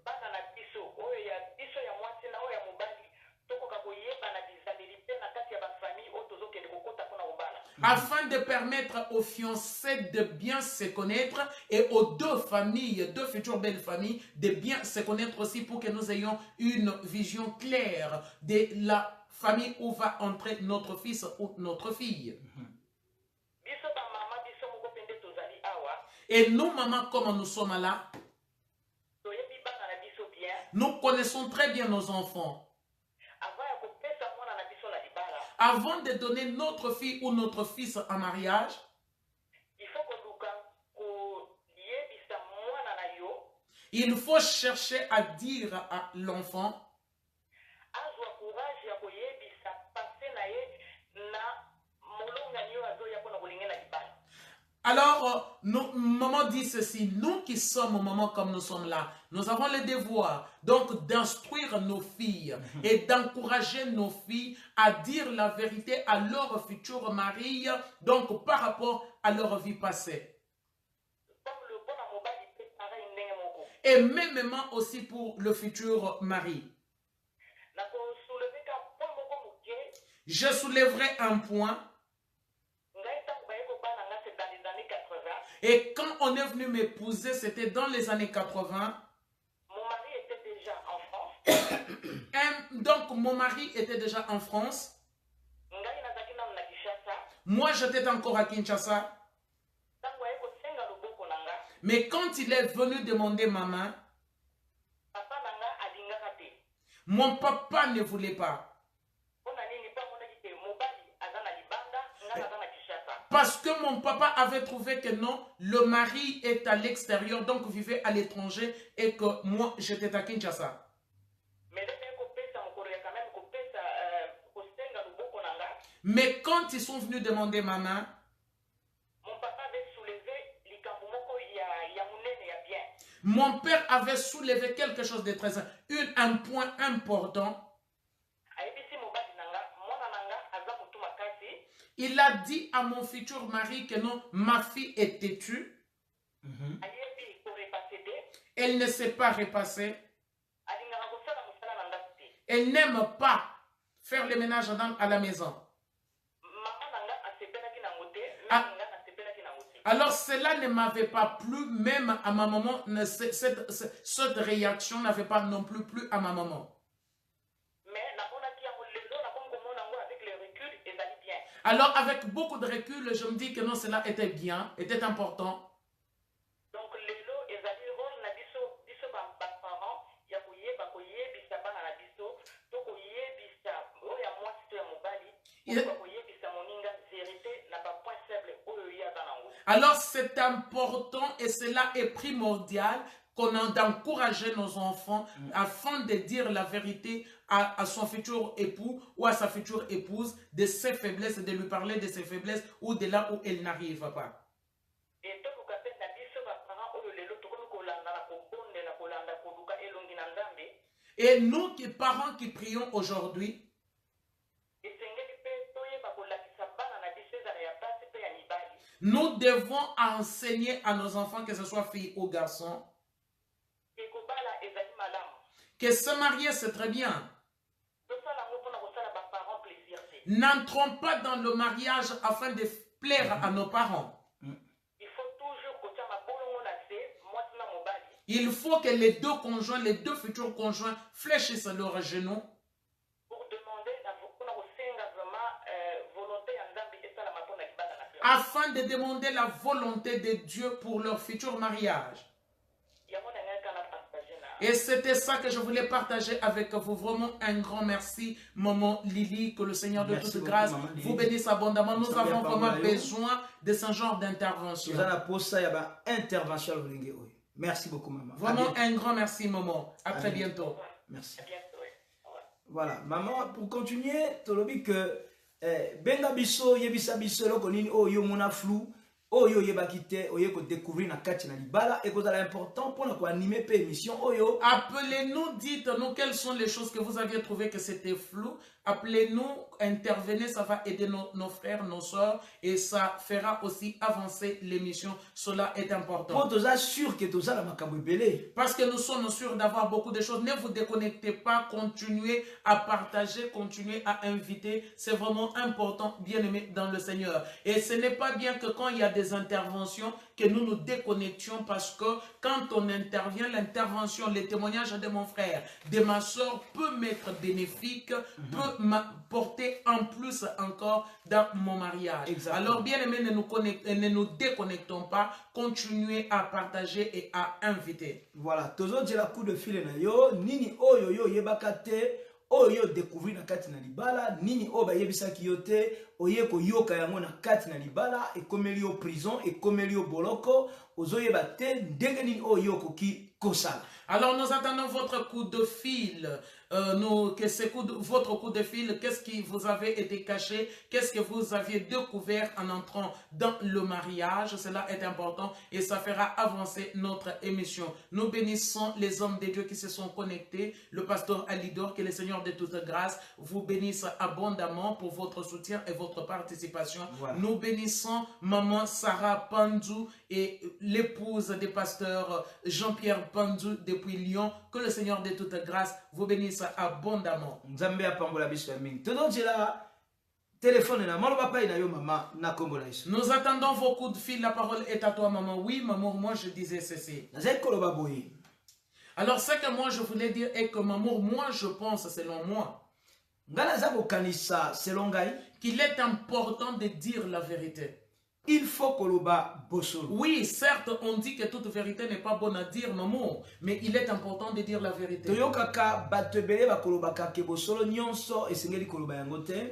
bana na biso oyo ya biso ya mwasi na oyo ya mobali tokoka koyebana bizaleli te na kati ya bafamille oyo tozokende kokota mpona kobala. Afin de permettre aux fiancés de bien se connaître et aux deux familles, deux futures belles familles, de bien se connaître aussi pour que nous ayons une vision claire de la famille où va entrer notre fils ou notre fille. Biso bamama biso moko pende tozali awa Et nous, maman, comme nous sommes là, toyebi bana na biso bien nous connaissons très bien nos enfants. avant ya kopesa mwana na biso na libala. Avant de donner notre fille ou notre fils en mariage, Il faut koluka koyebisa mwana na yo il faut chercher à dire à l'enfant azwa courage ya koyebisa pase na ye na molongani oyo azoya mpona kolingela libala. Alors, maman dit ceci, nous qui sommes maman comme nous sommes là, nous avons le devoir donc d'instruire nos filles et d'encourager nos filles à dire la vérité à leur futur mari, donc par rapport à leur vie passée. Comme le bon mobali pe pareil ndenge moko. Et même aussi pour le futur mari. Na kosoulever ka point moko moke Je soulèverai un point. ngai ntango baye kobana nga c'est dans les années 80. Et quand on est venu m'épouser, c'était dans les années 80. Mon mari était déjà en France. Donc, mon mari était déjà en France. Ngai nazalaki nanu na Kinshasa. Moi, j'étais encore à Kinshasa. Ntango aye kosenga loboko na nga Mais quand il est venu demander ma main, papa na nga alingaka te. mon papa ne voulait pas. Mpona nini mpo amonaki te mobali aza na libanda nga naza na Kinshasa. Parce que mon papa avait trouvé que non, le mari est à l'extérieur, donc vivait à l'étranger, et que moi, j'étais à Kinshasa. Mais nde baye kopesa mokolo ya quand même kopesa kosenga loboko na nga. Mais quand ils sont venus demander ma main, Mon papa avait soulevé likambo moko ya monene ya bien. mon père avait soulevé quelque chose de très un point important. Ayebisi mobali na nga mwana na nga aza motu makasi. Il a dit à mon futur mari que non, ma fille est têtue, Ayebi korepase te. elle ne s'est pas repassée. elle n'aime pas faire le ménage à la maison. Alors cela ne m'avait pas plu, même à ma maman, cette réaction n'avait pas non plus plu à ma maman. Alors avec beaucoup de recul, je me dis que non, cela était bien, était important. Donc alors c'est important et cela est primordial qu'on a d'encourager nos enfants afin de dire la vérité à son futur époux ou à sa future épouse de ses faiblesses, de lui parler de ses faiblesses ou de là où elle n'arrive pas. Et nous, qui parents qui prions aujourd'hui, nous devons enseigner à nos enfants, que ce soit filles ou garçons, que se marier c'est très bien. N'entrons pas dans le mariage afin de plaire à nos parents. Il faut que les deux conjoints, les deux futurs conjoints fléchissent leurs genoux afin de demander la volonté de Dieu pour leur futur mariage. Et c'était ça que je voulais partager avec vous. Vraiment un grand merci, maman Lily, que le Seigneur de toute grâce vous bénisse abondamment. Nous avons vraiment besoin de ce genre d'intervention. Merci beaucoup, maman. Vraiment un grand merci, maman. À très bientôt. Merci. Voilà, maman, pour continuer, tu as dit que benga biso yebisa biso loko nini oyo mona flou oyo yebakite oyo ko découvrir na kati na libala et que c'est important pour nous animer pe émission oyo. Appelez-nous, dites-nous quelles sont les choses que vous aviez trouvé que c'était flou. Appelez-nous, intervenez, ça va aider nos frères, nos soeurs et ça fera aussi avancer l'émission. Cela est important. Parce que nous sommes sûrs d'avoir beaucoup de choses. Ne vous déconnectez pas, continuez à partager, continuez à inviter. C'est vraiment important, bien aimé dans le Seigneur. Et ce n'est pas bien que quand il y a des interventions, que nous nous déconnections parce que quand on intervient, l'intervention, les témoignages de mon frère, de ma soeur peut m'être bénéfique, peut m'apporter en plus encore dans mon mariage. Exactement. Alors bien aimé, ne nous déconnectons pas, continuez à partager et à inviter. Voilà, toujours j'ai la coup de fil na yo, nini oyo yo yebakate, oyo découvrir na kati na libala, nini o ba yebisaki yo te, oye ko yoka yango na kati na libala, e komeli yo prison, e komeli yo boloko, ozo yebate ndenge nini oyo koki kosala. Alors nous attendons votre coup de fil. Votre coup de fil, qu'est-ce qui vous avait été caché, qu'est-ce que vous aviez découvert en entrant dans le mariage. Cela est important et ça fera avancer notre émission. Nous bénissons les hommes de Dieu qui se sont connectés, le pasteur Alidor, que le Seigneur de toute grâce vous bénisse abondamment pour votre soutien et votre participation. Voilà. Nous bénissons maman Sarah Pandou et l'épouse du pasteur Jean-Pierre Pandou depuis Lyon. Que le Seigneur de toute grâce vous bénisse abondamment. Nous attendons vos coups de fil. La parole est à toi, maman. Oui, maman, moi je disais ceci. Alors, ce que moi je voulais dire est que, maman, moi je pense, selon moi, qu'il est important de dire la vérité. Il faut que l'oba bosolo. Oui, certes, on dit que toute vérité n'est pas bonne à dire, maman, mais il est important de dire la vérité.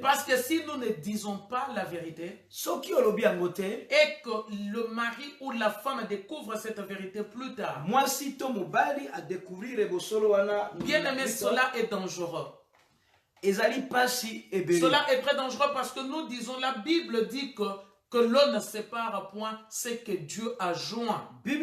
Parce que si nous ne disons pas la vérité, et que le mari ou la femme découvre cette vérité plus tard, bien aimé, cela est dangereux. Cela est très dangereux parce que nous disons, la Bible dit que l'on ne sépare point ce que Dieu a joint. Mais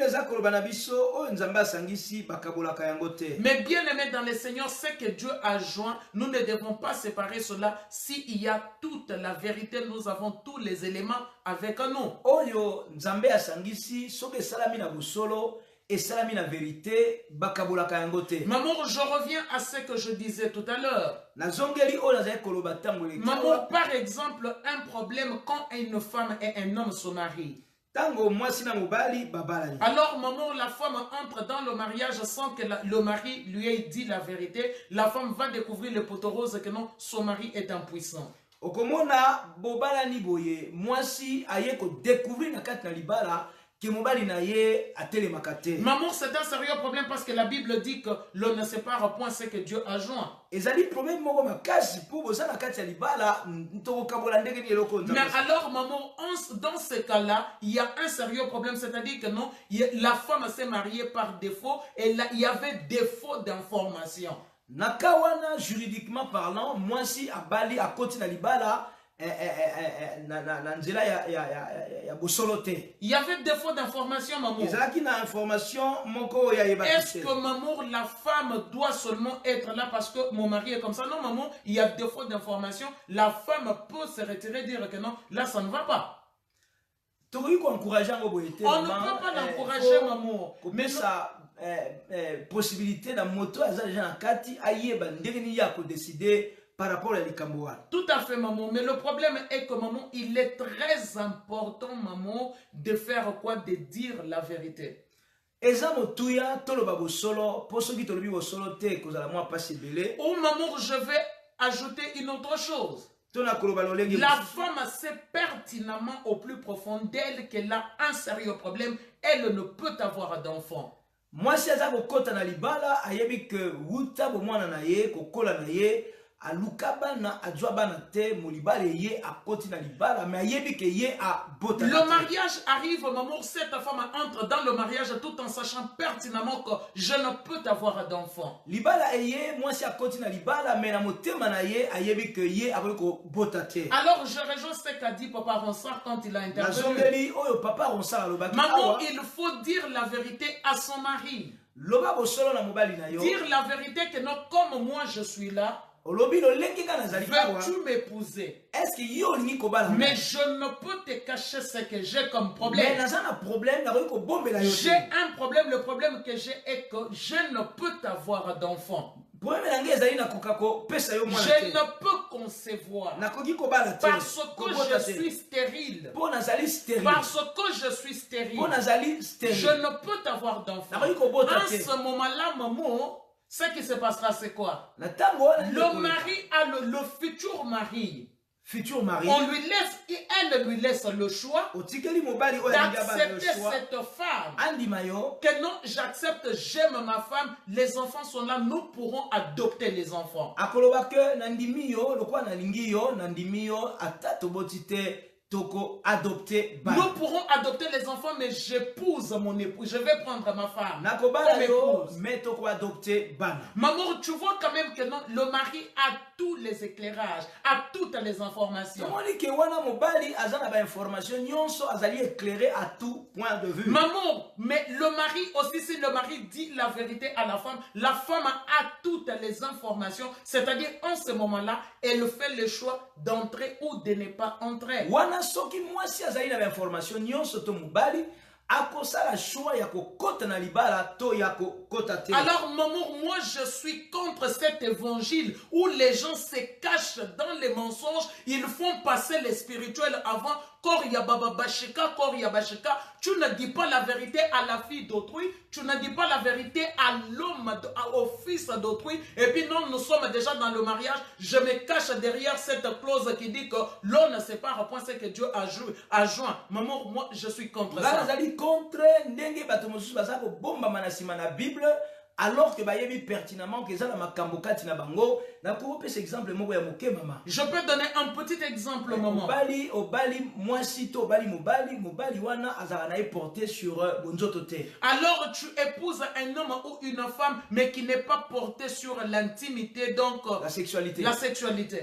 bien aimé dans le Seigneur, ce que Dieu a joint, nous ne devons pas séparer cela. S'il y a toute la vérité, nous avons tous les éléments avec nous. esalami na vérité bakabolaka yango te. Maman, je reviens à ce que je disais tout à l'heure. Nazongeli oyo nazali koloba ntango eleki Maman, awa. par exemple, un problème quand une femme et un homme se marient. Ntango mwasi na mobali babalani. Alors, maman, la femme entre dans le mariage sans que le mari lui ait dit la vérité. La femme va découvrir le poteau rose que non, son mari est impuissant. Okomona bobalani boye mwasi aye ko découvrir na kati na libala ke mobali na ye atelemaka te. Maman, c'est un sérieux problème parce que la Bible dit que l'on ne sépare point ce que Dieu a joint. Ezali problème moko makasi po boza na kati ya libala ntokokabola ndenge ni eloko nzambe. Mais alors, maman, dans ce cas-là, il y a un sérieux problème, c'est-à-dire que non, la femme s'est mariée par défaut et là, il y avait défaut d'information. Nakawana, juridiquement parlant, mwasi abali akoti na libala na nzela ya bosolote. Il y avait défaut d'information, maman. Ezalaki na information moko ya yeba. Est-ce que, maman, la femme doit seulement être là parce que mon mari est comme ça? Non, maman, il y a défaut d'information. La femme peut se retirer et dire que non, là, ça ne va pas. On ne peut pas l'encourager, maman. Mais ça, possibilité dans moto, décider par rapport à l'Ikamboa. Tout à fait, maman. Mais le problème est que, maman, il est très important, maman, de faire quoi? De dire la vérité. Ou maman, je vais ajouter une autre chose. La femme sait pertinemment au plus profond d'elle qu'elle a un sérieux problème. Elle ne peut avoir d'enfant. Moi, si elle a na libala, ayebi que wuta bo mwana na ye, kokola na ye, alukaba na adjoaba na te, molibale ye a koti na libala, mais ayebi que ye a bota. Le mariage arrive, maman, cette femme entre dans le mariage tout en sachant pertinemment que je ne peux avoir d'enfant. Libala ye, moi si a koti na libala, mais na motema na ye, ayebi que ye a bota te. Alors je rejoins ce qu'a dit Papa Ronsard quand il a intervenu. Maman, il faut dire la vérité à son mari. Dire la vérité que non, comme moi je suis là, veux-tu m'épouser? Mais je ne peux te cacher ce que j'ai comme problème. J'ai un problème, le problème que j'ai est que je ne peux t'avoir d'enfant. Je ne peux concevoir parce que je suis stérile. Parce que je suis stérile. Je ne peux t'avoir d'enfant. En ce moment-là, maman, ce qui se passera, c'est quoi? Le mari a le futur mari. On lui laisse, elle lui laisse le choix d'accepter cette femme. Que non, j'accepte, j'aime ma femme, les enfants sont là, nous pourrons adopter les enfants. Nous pourrons adopter les enfants, mais j'épouse mon époux. Je vais prendre ma femme comme épouse. Maman, tu vois quand même que non, le mari a tous les éclairages, a toutes les informations. Maman, mais le mari aussi, si le mari dit la vérité à la femme a toutes les informations. C'est-à-dire, en ce moment-là, elle fait le choix d'entrer ou de ne pas entrer. Soki mwasi azali na information nyonso to mobali akosala choix ya kokota na libala to ya kokota te. Alors maman, moi je suis contre cet évangile où les gens se cachent dans les mensonges, ils font passer les spirituels avant. Tu ne dis pas la vérité à la fille d'autrui, tu ne dis pas la vérité à l'homme, au fils d'autrui, et puis non, nous sommes déjà dans le mariage, je me cache derrière cette clause qui dit que l'on ne sépare point ce que Dieu a joint. Maman, moi je suis contre ça. Alors que bayebi pertinemment que ça na makambo kati na bango na ko pe exemple moko ya moke mama. Je peux donner un petit exemple maman. Obali mwasi to mobali wana azala na porté sur bonzoto te. Alors tu épouses un homme ou une femme mais qui n'est pas porté sur l'intimité, donc la sexualité.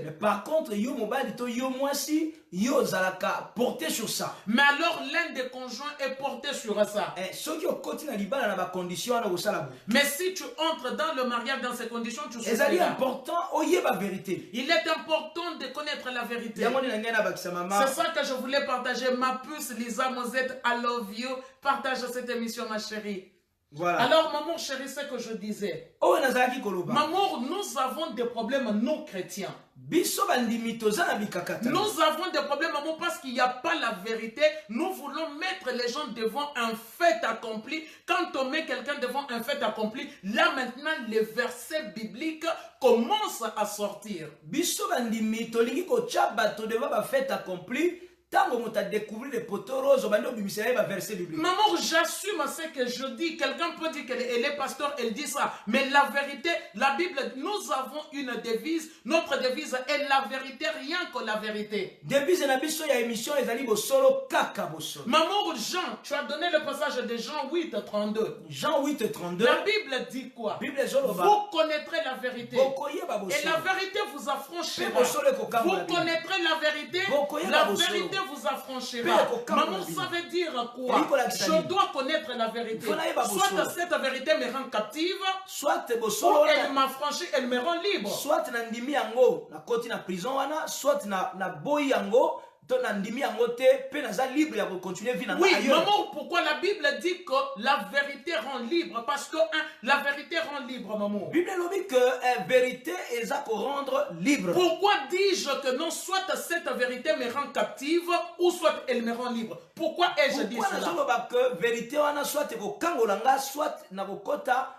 Mais par contre yo mobali to yo mwasi yo zalaka porté sur ça. Mais alors l'un des conjoints est porté sur ça. Ceux qui ont continué à libérer dans la condition à osala. Mais si tu entres dans le mariage dans ces conditions, tu sais. C'est important, oyez la vérité. Il est important de connaître la vérité. C'est ça que je voulais partager. Ma puce, Lisa Mosette, I love you. Partage cette émission, ma chérie. Voilà. Alors, maman chérie, c'est que je disais. Oh, nazaki koloba. Maman, nous avons des problèmes, nous chrétiens. Biso bandimi toza na bikakata. Nous avons des problèmes, maman, parce qu'il n'y a pas la vérité. Nous voulons mettre les gens devant un fait accompli. Quand on met quelqu'un devant un fait accompli, là maintenant, les versets bibliques commencent à sortir. Biso bandimi tolingi ko bato devant ba fait accompli. Tango mota découvrir les poteaux roses, bando bimisere ba verset biblique. Maman, j'assume ce que je dis. Quelqu'un peut dire qu'elle est pasteur, elle dit ça. Mais la vérité, la Bible, nous avons une devise. Notre devise est la vérité, rien que la vérité. Devise na biso ya émission ezali bo solo kaka bo solo. Maman, Jean, tu as donné le passage de Jean 8, 32. Jean 8, 32. La Bible dit quoi? Bible zoloba. Vous connaîtrez la vérité. Bokoyeba bo Et solo. la vérité vous affranchira. Pe bo solo ko Vous connaîtrez la vérité. Bokoyeba La bo solo. vérité vous affranchira. Pe ko Maman, ça veut dire quoi? Je dois connaître la vérité. Soit cette vérité me rend captive, soit bo ou solo elle m'affranchit, elle me rend libre. soit na ndimi yango na koti na prison wana, soit na boy yango to na ndimi yango te pe naza libre ya ko continuer vie na Oui, ailleurs. maman, pourquoi la Bible dit que la vérité rend libre? Parce que la vérité rend libre, maman. Bible lobi que vérité eza ko rendre libre. Pourquoi dis-je que non, soit cette vérité me rend captive, ou soit elle me rend libre? Pourquoi ai-je dit Pourquoi cela? nazoloba que vérité wana soit ko kangola nga soit na kokota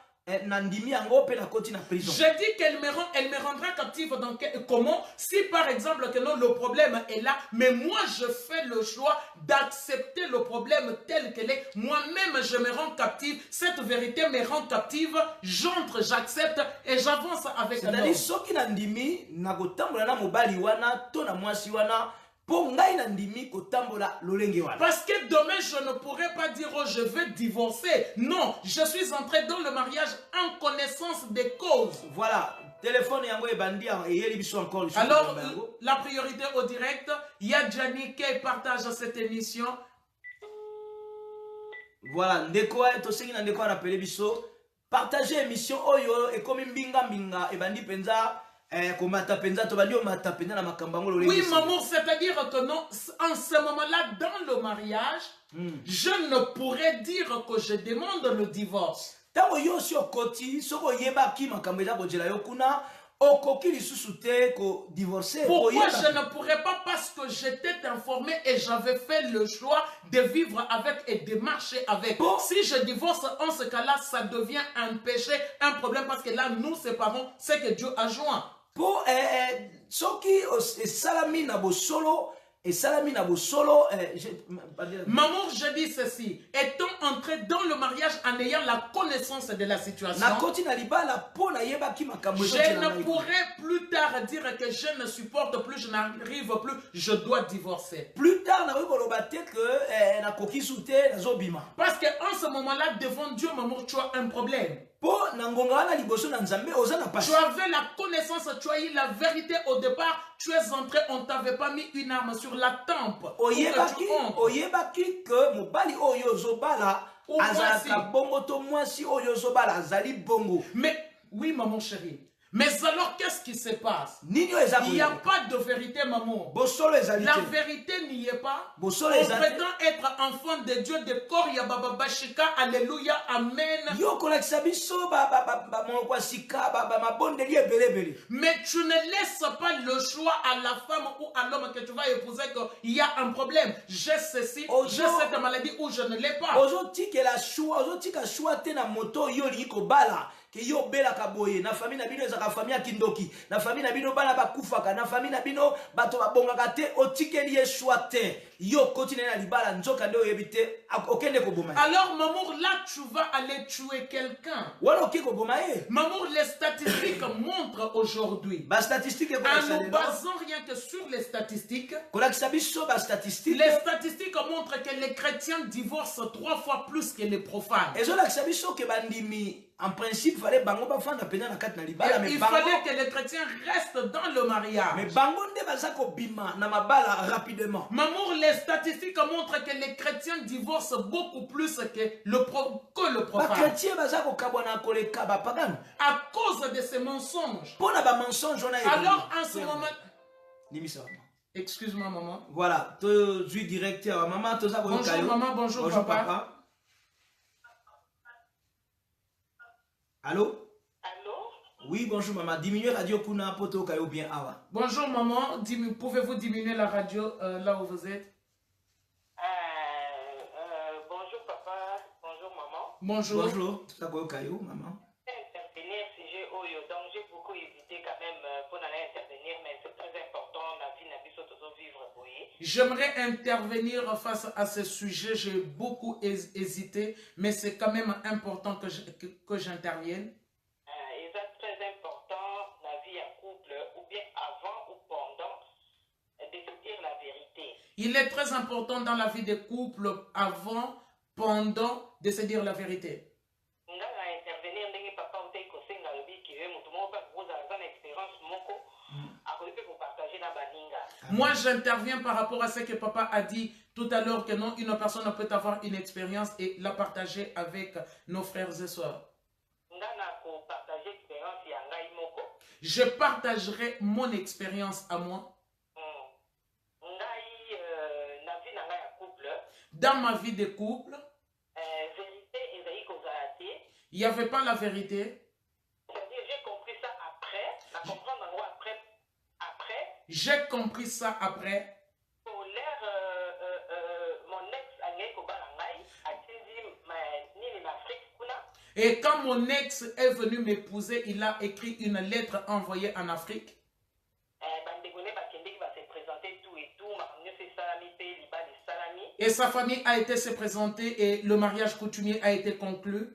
na ndimi yango pe na koti na prison. Je dis qu'elle me rendra captive dans comment? Si par exemple que non, le problème est là, mais moi je fais le choix d'accepter le problème tel qu'il est. Moi-même je me rends captive. Cette vérité me rend captive. J'entre, j'accepte et j'avance avec un homme. C'est-à-dire soki na ndimi na kotambola na mobali wana to na mwasi wana po ngai na ndimi kotambola lolenge wana. Parce que demain, je ne pourrais pas dire oh, je vais divorcer. Non, je suis entré dans le mariage en connaissance des causes. Voilà, téléphone yango ebandi eyeli biso encore. Alors, la priorité au direct, il y a Gianni qui partage cette émission. Voilà, ndeko tosengi na ndeko rappelé biso partager émission oyo et comme mbinga mbinga ebandi penza. Oui, maman, c'est-à-dire que non, en ce moment-là, dans le mariage, je ne pourrais dire que je demande le divorce. Pourquoi je ne pourrais pas? Parce que j'étais informé et j'avais fait le choix de vivre avec et de marcher avec. Si je divorce en ce cas-là, ça devient un péché, un problème, parce que là, nous séparons ce que Dieu a joint. Pour soki salami na bo solo et salami na bo solo maman, je dis ceci, étant entré dans le mariage en ayant la connaissance de la situation, je ne pourrais plus tard dire que je ne supporte plus, je n'arrive plus, je dois divorcer. Plus tard, parce que en ce moment-là, devant Dieu, maman, tu as un problème. Tu avais la connaissance, tu as eu la vérité au départ, tu es entré, on ne t'avait pas mis une arme sur la tempe. Mais oui, maman chérie. Mais alors, qu'est-ce qui se passe? Il n'y a pas de vérité, maman. La vérité n'y est pas. On prétend être enfant de Dieu, de corps, Bashika, Alléluia, Amen. Mais tu ne laisses pas le choix à la femme ou à l'homme que tu vas épouser qu'il y a un problème. J'ai ceci, j'ai cette maladie ou je ne l'ai pas. Yo bela kaboye na famille na bino ezaka famille kindoki na famille na bino bana bakufaka na famille na bino bato babongaka te otikeli choix te yo continue na libala nzoka nde oyebite okende koboma. Alors maman, là tu vas aller tuer quelqu'un. Wala oki koboma ye. Maman, les statistiques montrent aujourd'hui. Ba statistique e en nous basant rien que sur les statistiques. Kolakisa biso ba statistique. Les statistiques montrent que les chrétiens divorcent 3 fois plus que les profanes. Ezo lakisa biso ke bandimi en principe, il fallait que les chrétiens restent dans le mariage. Mais rapidement. Maman, les statistiques montrent que les chrétiens divorcent beaucoup plus que le profane. À cause de ces mensonges. Alors, en ce moment... Excuse-moi, maman. Voilà, tu es directeur. Maman, bonjour, maman, bonjour, papa. Allô? Allô? Oui, bonjour maman. Diminuez radio kuna poto kayo bien awa. Bonjour maman, pouvez-vous diminuer la radio là où vous êtes? Bonjour papa, bonjour maman. Bonjour. Bonjour. Tout à kayo maman. Intervenir sujet Oyo, donc j'ai beaucoup hésité quand même pour aller intervenir, mais c'est très important, la vie n'a pas toujours vivre. J'aimerais intervenir face à ce sujet, j'ai beaucoup hésité, mais c'est quand même important que j'intervienne. Et c'est très important, la vie en couple, ou bien avant ou pendant, de se dire la vérité. Il est très important dans la vie des couples, avant, pendant, de se dire la vérité. Moi, j'interviens par rapport à ce que papa a dit tout à l'heure, que non, une personne peut avoir une expérience et la partager avec nos frères et sœurs. Je partagerai mon expérience à moi. Dans ma vie de couple, il n'y avait pas la vérité. J'ai compris ça après. J'ai compris ça après. Et quand mon ex est venu m'épouser, il a écrit une lettre envoyée en Afrique. Et sa famille a été se présenter et le mariage coutumier a été conclu.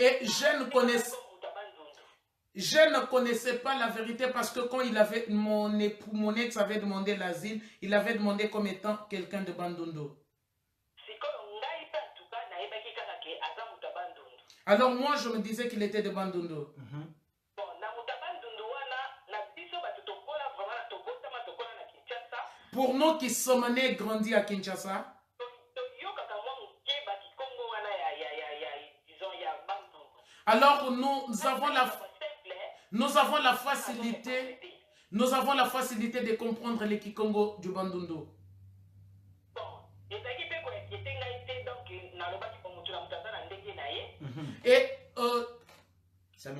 Et je ne connaissais pas la vérité parce que quand mon ex avait demandé l'asile, il avait demandé comme étant quelqu'un de Bandundu. Alors moi, je me disais qu'il était de Bandundu. Pour nous qui sommes nés et grandis à Kinshasa, alors nous avons la facilité de comprendre les Kikongo du Bandundu. Et ça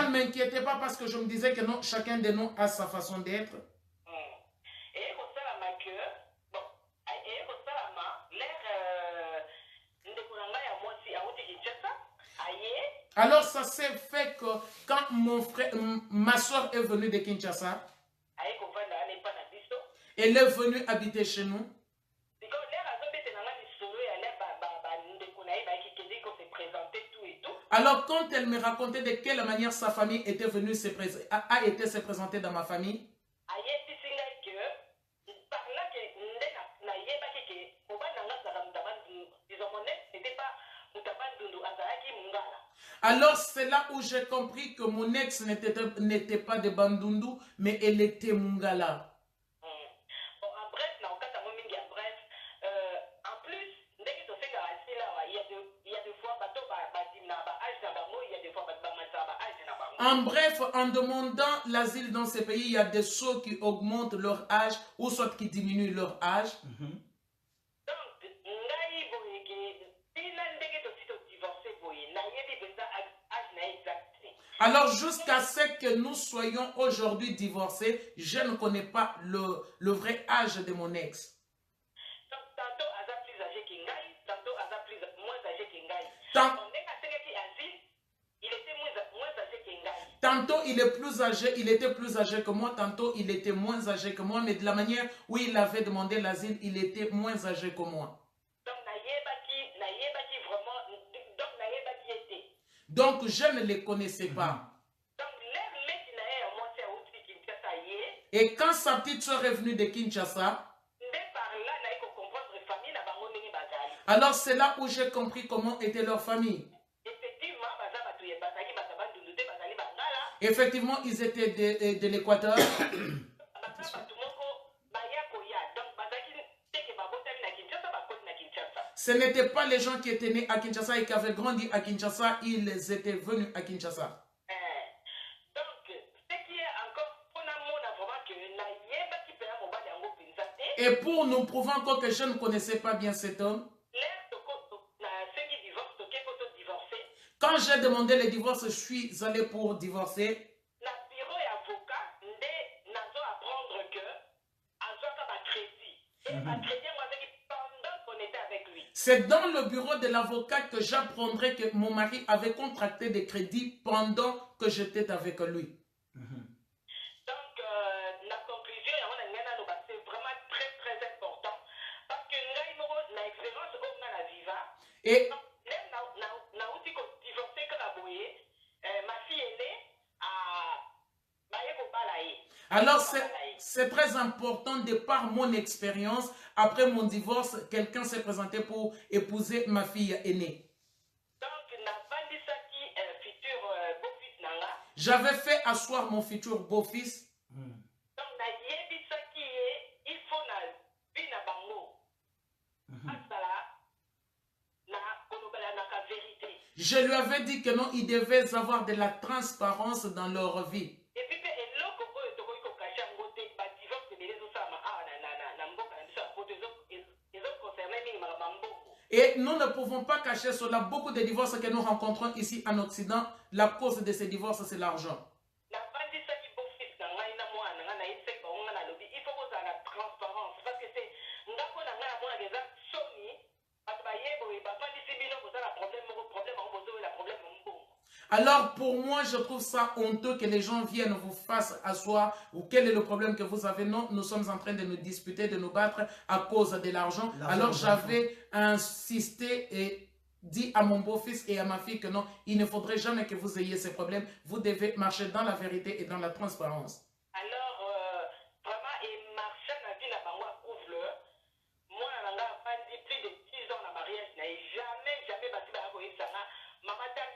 ne m'inquiétait pas parce que je me disais que non, chacun de nous a sa façon d'être. Alors ça s'est fait que quand ma soeur est venue de Kinshasa, elle est venue habiter chez nous. Alors quand elle me racontait de quelle manière sa famille était venue a été se présenter dans ma famille, alors c'est là où j'ai compris que mon ex n'était pas de Bandundu, mais elle était Mungala. En bref, en demandant l'asile dans ces pays, il y a des ceux qui augmentent leur âge ou soit qui diminuent leur âge. Alors jusqu'à ce que nous soyons aujourd'hui divorcés, je ne connais pas le vrai âge de mon ex. Tantôt il était plus âgé que moi, tantôt il était moins âgé que moi, mais de la manière où il avait demandé l'asile, il était moins âgé que moi. Donc je ne les connaissais pas. Et quand sa petite soeur est venue de Kinshasa, alors c'est là où j'ai compris comment était leur famille. Effectivement, ils étaient de l'Équateur. Ce n'étaient pas les gens qui étaient nés à Kinshasa et qui avaient grandi à Kinshasa, ils étaient venus à Kinshasa. Et pour nous prouver encore que je ne connaissais pas bien cet homme, quand j'ai demandé le divorce, je suis allé pour divorcer. C'est dans le bureau de l'avocat que j'apprendrai que mon mari avait contracté des crédits pendant que j'étais avec lui. Donc, la conclusion, c'est vraiment très très important. Parce que la expérience qu'on a la viva, Et ma fille aînée a alors c'est très important de par mon expérience. Après mon divorce, quelqu'un s'est présenté pour épouser ma fille aînée. J'avais fait asseoir mon futur beau-fils. Je lui avais dit que non, ils devaient avoir de la transparence dans leur vie. Et nous ne pouvons pas cacher cela. Beaucoup de divorces que nous rencontrons ici en Occident, la cause de ces divorces, c'est l'argent. Alors pour moi, je trouve ça honteux que les gens viennent vous fassent asseoir ou quel est le problème que vous avez. Non, nous sommes en train de nous disputer, de nous battre à cause de l'argent. Alors j'avais insisté et dit à mon beau-fils et à ma fille que non, il ne faudrait jamais que vous ayez ces problèmes. Vous devez marcher dans la vérité et dans la transparence. Alors, vraiment, il marchait dans la vie, la banque couvre. Moi, on a plus de 10 ans dans le mariage, jamais battu la boîte. Maman, tu as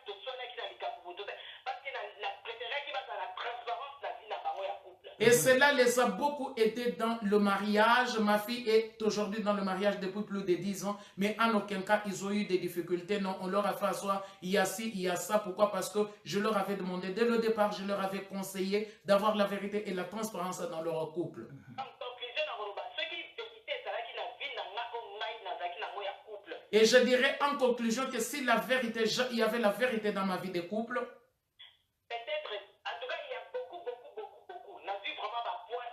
parce que la préférée qui va dans la transparence, la vie, la banque couple. Et cela les a beaucoup aidés dans le mariage. Ma fille est aujourd'hui dans le mariage depuis plus de 10 ans, mais en aucun cas, ils ont eu des difficultés. Non, on leur a fait asseoir, il y a ci, il y a ça. Pourquoi? Parce que je leur avais demandé, dès le départ, je leur avais conseillé d'avoir la vérité et la transparence dans leur couple. Et je dirais en conclusion que si la vérité, il y avait la vérité dans ma vie de couple, peut-être, en tout cas, il y a beaucoup. On a vu vraiment un point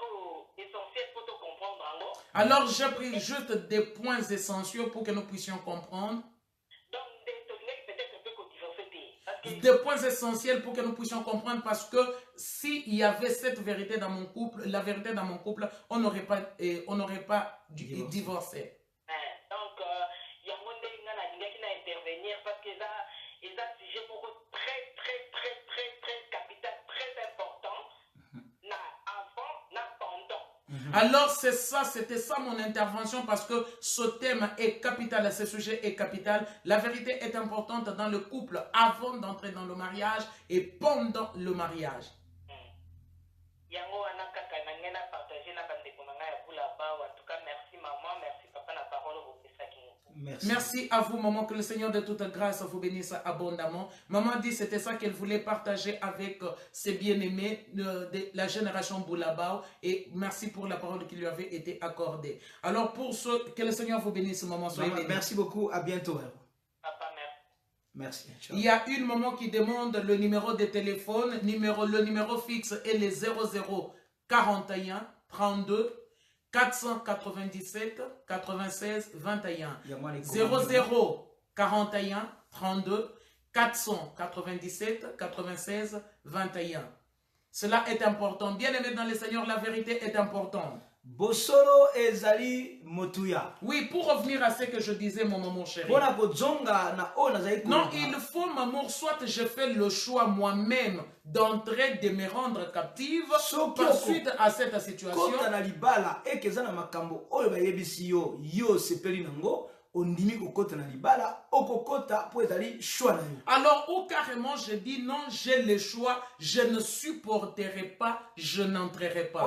essentiel pour te comprendre. Alors j'ai pris juste des points essentiels pour que nous puissions comprendre. Donc, peut-être un peu qu'on divorce. Des points essentiels pour que nous puissions comprendre, parce que s'il y avait cette vérité dans mon couple, la vérité dans mon couple, on n'aurait pas divorcé. Alors c'est ça, c'était ça mon intervention, parce que ce thème est capital, ce sujet est capital. La vérité est importante dans le couple avant d'entrer dans le mariage et pendant le mariage. Merci à vous, maman, que le Seigneur de toute grâce vous bénisse abondamment. Maman dit c'était ça qu'elle voulait partager avec ses bien-aimés de la génération Boulabao, et merci pour la parole qui lui avait été accordée. Alors pour ceux, que le Seigneur vous bénisse, maman, soyez bénis. Merci beaucoup, à bientôt. Papa, merci. Il y a une maman qui demande le numéro de téléphone, le numéro fixe est le 00 41 32 497 96 21. 00 41 32 497 96 21. Cela est important. Bien aimé dans le Seigneur, la vérité est importante. Bosolo ezali motuya. Oui, pour revenir à ce que je disais, mon maman chérie. Non, il faut, maman, soit je fais le choix moi-même d'entrer, de me rendre captive par suite à cette situation. Alors, ou carrément, je dis non, j'ai le choix, je ne supporterai pas, je n'entrerai pas.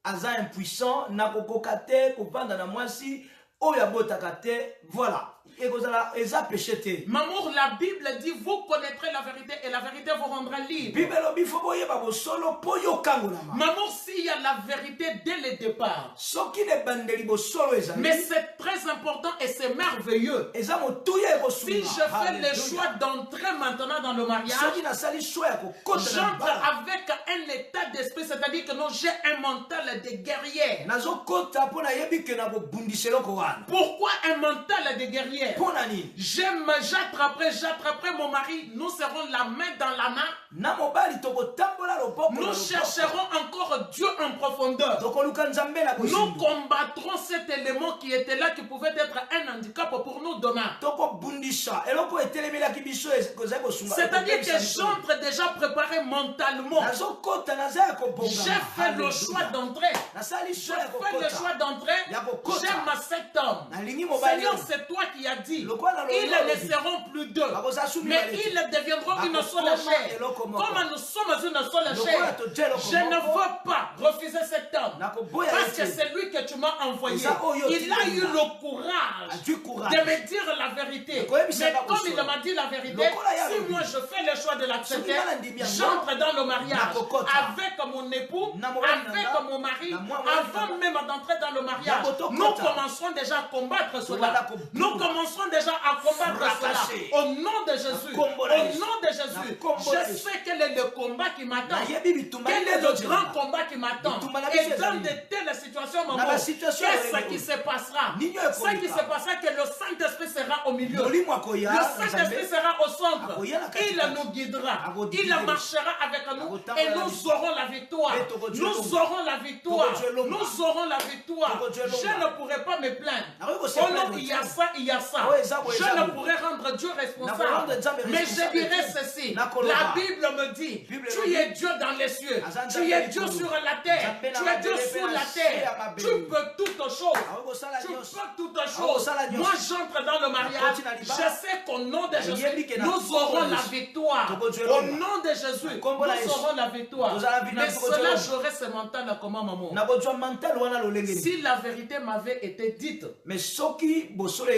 Aza impuissant, nakokokate, kopanda na mwasi, oya botakate, voilà. Et vous allez eza péché te. Mamour, la Bible dit, vous connaîtrez la vérité et la vérité vous rendra libre. Bible lobi fo boyeba bo solo po yo kangolama. Mamour, s'il y a la vérité dès le départ. Soki ne bandeli bo solo ezali. Mais c'est très important et c'est merveilleux. Eza motuya eko Si je fais le choix d'entrer maintenant dans le mariage, soki na sali choix ya kokota na j'entre bala. avec un état d'esprit, c'est-à-dire que non, j'ai un mental de guerrier. Nazo kota po na yebi ke na bo bundiselo ko wana. Pourquoi un mental de guerrier? Po nani? J'attraperai mon mari, nous serons la main dans la main. Na mobali to botambola loboko. Nous chercherons encore Dieu en profondeur. To koluka nzambe na Nous bosimbo. combattrons cet élément qui était là, qui pouvait être un handicap pour nous demain. To ko bundisha eloko etelemela ki biso ekozai kosunga. C'est-à-dire que j'entre déjà préparé mentalement. Nazo kota naza ya kobonga. J'ai fait le choix d'entrer. Nasali J'ai choix ya fait le kokota. choix d'entrer. J'aime cet homme. Nalingi mobali. Seigneur, c'est toi qui as dit. Lokola Ils lokola ne seront plus deux, Bakoza sumi mais baleti. ils deviendront une seule Bakokoma chair. eloko moko. Comme nous sommes une seule Lokola chair, toje eloko je ne moko. veux pas refuser cet homme. Nakoboya Parce que ete. c'est lui que tu m'as envoyé. Eza oyo Il a eu tindinga. le courage A du courage. de me dire la vérité. Nakoyebisa Mais bako comme solo. il m'a dit la vérité, Lokola ya si lobi. moi je fais le choix de l'accepter, Soki nana ndimi yango, j'entre dans le mariage nakokota. avec mon époux, Na mobali avec nanga, mon mari, na mwa mobali avant nanga. même d'entrer dans le mariage. Nakotokota. Nous commencerons déjà à combattre cela. Tobanda kobunda. Nous commencerons déjà à combattre Fracasser. cela. Au nom de Jésus. Au kombo na Yesu. nom de Jésus. Na kombo na Je Yesu. sais quel est le combat qui m'attend. Nayebi bitumba Quel est lezo le grand tirana. combat qui m'attend? Bitumba na Et biso dans ezali. de telles situations, Na maman, ba situation qu'est-ce ezali. qui se passera? Nini Ce qui ekoleka. se passera, que le Saint-Esprit sera au milieu. Molimo akoya, Le Saint-Esprit Nzambe. sera au centre. Akoya na kati Il kati. nous guidera. Akodibere. Il marchera avec nous Akotambola et na nous biso. aurons la victoire. Et tokodjo Nous lomba. aurons la victoire. Tokodjo lomba. Nous aurons la victoire. Tokodjo lomba. Je ne pourrai pas me plaindre. Nakoki kose Oh plaindre non, il y te. a ça, il y a ça. Oh, eza bo, Je eza ne bo. pourrai rendre Dieu Nakoranda responsable. Nzambe Mais je responsable dirais te. ceci. Nakoloba. La Bible me dit, Bible tu me es dit. Dieu dans les cieux. Aza Tu Nzambe es Dieu likolo. sur la terre. Nzambe na Tu es Dieu mabele sous pe la na se terre. ya mabele. Tu peux toutes choses. Akoki kosala Tu nyonso. peux toutes Akoki choses. kosala nyonso. Moi, j'entre dans le mariage. Akoti na Je libala. sais qu'au nom de Ayebi Jésus, ke na nous kombo aurons na la Yesu. victoire. Tokodjo Au lomba. nom de Jésus, Kombo na nous Yesu. aurons la victoire. Tozala vina Mais tokodjo cela, lomba. j'aurais ce mental comment, maman? Nakozwa mental wana lolenge. Si la vérité m'avait été dite, Mais soki bosolo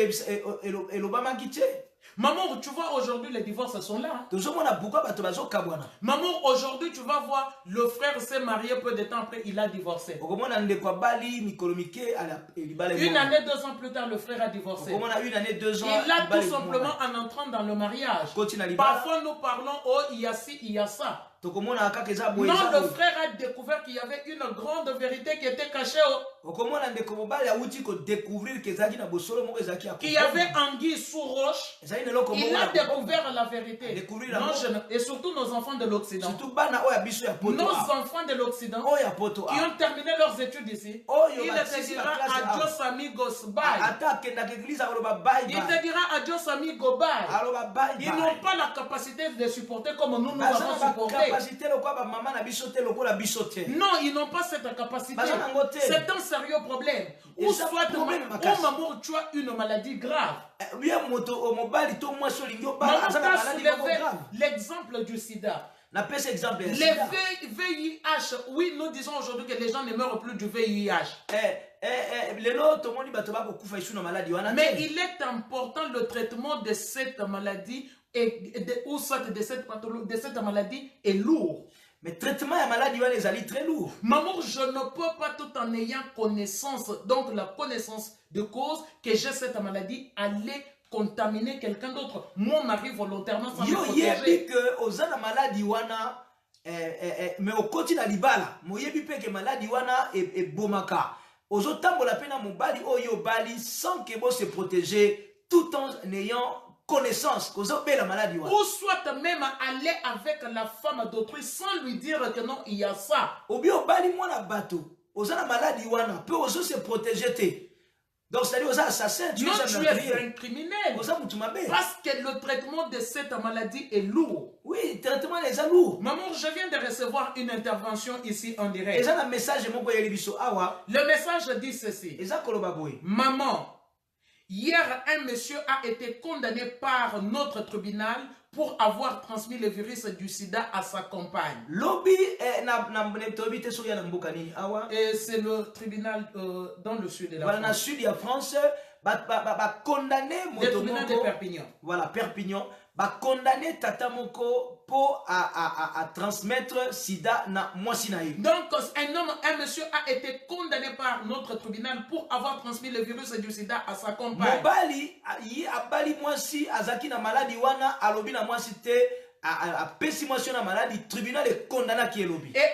elobamaki te. maman, tu vois, aujourd'hui, les divorces sont là. Tozomona pourquoi bato bazokabwana. Maman, aujourd'hui, tu vas voir, le frère s'est marié peu de temps après, il a divorcé. Okomona ndeko bali mikolo mike ala libala. Une année, 2 ans plus tard, le frère a divorcé. Okomona une année 2 ans. Il a tout simplement en entrant dans le mariage. Continue à libala. Parfois, nous parlons, oh, il y a ci, il y a ça. Tokomona kaka eza boye. Non, le frère a découvert qu'il y avait une grande vérité qui était cachée, Okomona ndeko mobali awuti ko découvrir que ezaki na bosolo moko ezaki qu'il y avait anguille sous roche. ezali na loko Il a découvert la vérité. Découvrir la Non, mort. et surtout nos enfants de l'Occident. surtout bana oya biso ya poto. Nos enfants de l'Occident Oya poto. qui ont terminé leurs études ici. Oh, Il te dira adios amigos, bye. Ata kenda ke église aloba bye Il bye. te dira adios amigo, bye. Aloba bye Ils bye. n'ont pas la capacité de supporter comme nous avons Bazana ba supporté. capacité lokwa ba mama na biso te lokola biso te. Non, ils n'ont pas cette capacité. Bazana ngote. C'est un sérieux problème. Et Ou ça, soit, problème, ou makasi. maman, tu as une maladie grave. Bien moto mobali to moi solingi obala Maman azana t'a maladie soulevé moko grave. l'exemple du sida. Na pesa exemple ya Les sida. VIH, oui, nous disons aujourd'hui que les gens ne meurent plus du VIH. Lelo tomoni bato bakokufa isu na maladie wana. Mais il est important le traitement de cette maladie ou soit de cette pathologie, de cette maladie est lourd. Mais traitement ya maladie wana ezali très lourd. Maman, je ne peux pas tout en ayant connaissance, donc la connaissance de cause que j'ai cette maladie, aller contaminer quelqu'un d'autre. Mon mari volontairement sans me Yo yebi protéger. que ozana maladie wana mais okoti na libala. Moyebi pe que maladie wana e bomaka. Ozotambola pe na mobali oyo bali sans que bo se protéger tout en ayant connaissance que la maladie wana. Ou soit même aller avec la femme d'autrui sans lui dire que non, il y a ça. Obi obali mwana bato. Ozana maladie wana pe ozo se protéger te. Donc c'est-à-dire aux assassins, tu Non, es tu es un criminel. Parce que le traitement de cette maladie est lourd. Oui, le traitement est lourd. Maman, je viens de recevoir une intervention ici en direct. Le message dit ceci. Maman, hier, un monsieur a été condamné par notre tribunal pour avoir transmis le virus du sida à sa compagne. Et c'est le tribunal dans le sud de la France. Dans le sud de la France, condamné Le tribunal de Perpignan. Voilà, Perpignan. Condamné Tata Moko pour à transmettre sida na mwasi na ye. Donc, un monsieur a été condamné par notre tribunal pour avoir transmis le virus du sida à sa compagne. Mobali, abali mwasi, azaki na maladie wana, alobi na mwasi te, pesi mwasi na maladie, tribunal est condamné qui est lobi. Et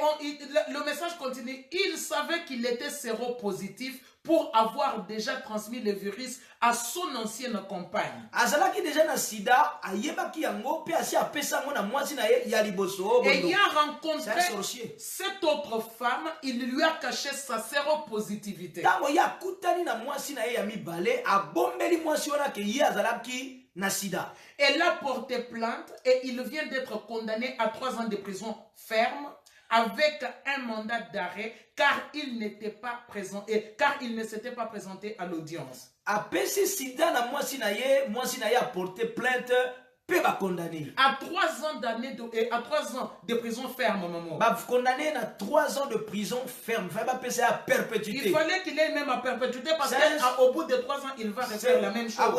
le message continue. Il savait qu'il était séropositif pour avoir déjà transmis le virus à son ancienne compagne. Azalaki déjà na sida, ayebaki yango, pe asi apesa ngo na mwasi na ye ya liboso. Et il a rencontré cette autre femme, il lui a caché sa séropositivité. Tango ya kutani na mwasi na ye ya mibale, abombeli mwasi wana ke ye azalaki na sida. Elle a porté plainte et il vient d'être condamné à 3 ans de prison ferme avec un mandat d'arrêt car il n'était pas présent et car il ne s'était pas présenté à l'audience. Apesi sida na mwasi na ye a porté plainte pe ba condamné. À 3 ans à 3 ans de prison ferme, maman. Ba condamné na 3 ans de prison ferme. Fa ba pesa à perpétuité. Il fallait qu'il ait même à perpétuité parce qu'au bout de 3 ans, il va refaire la même chose. Au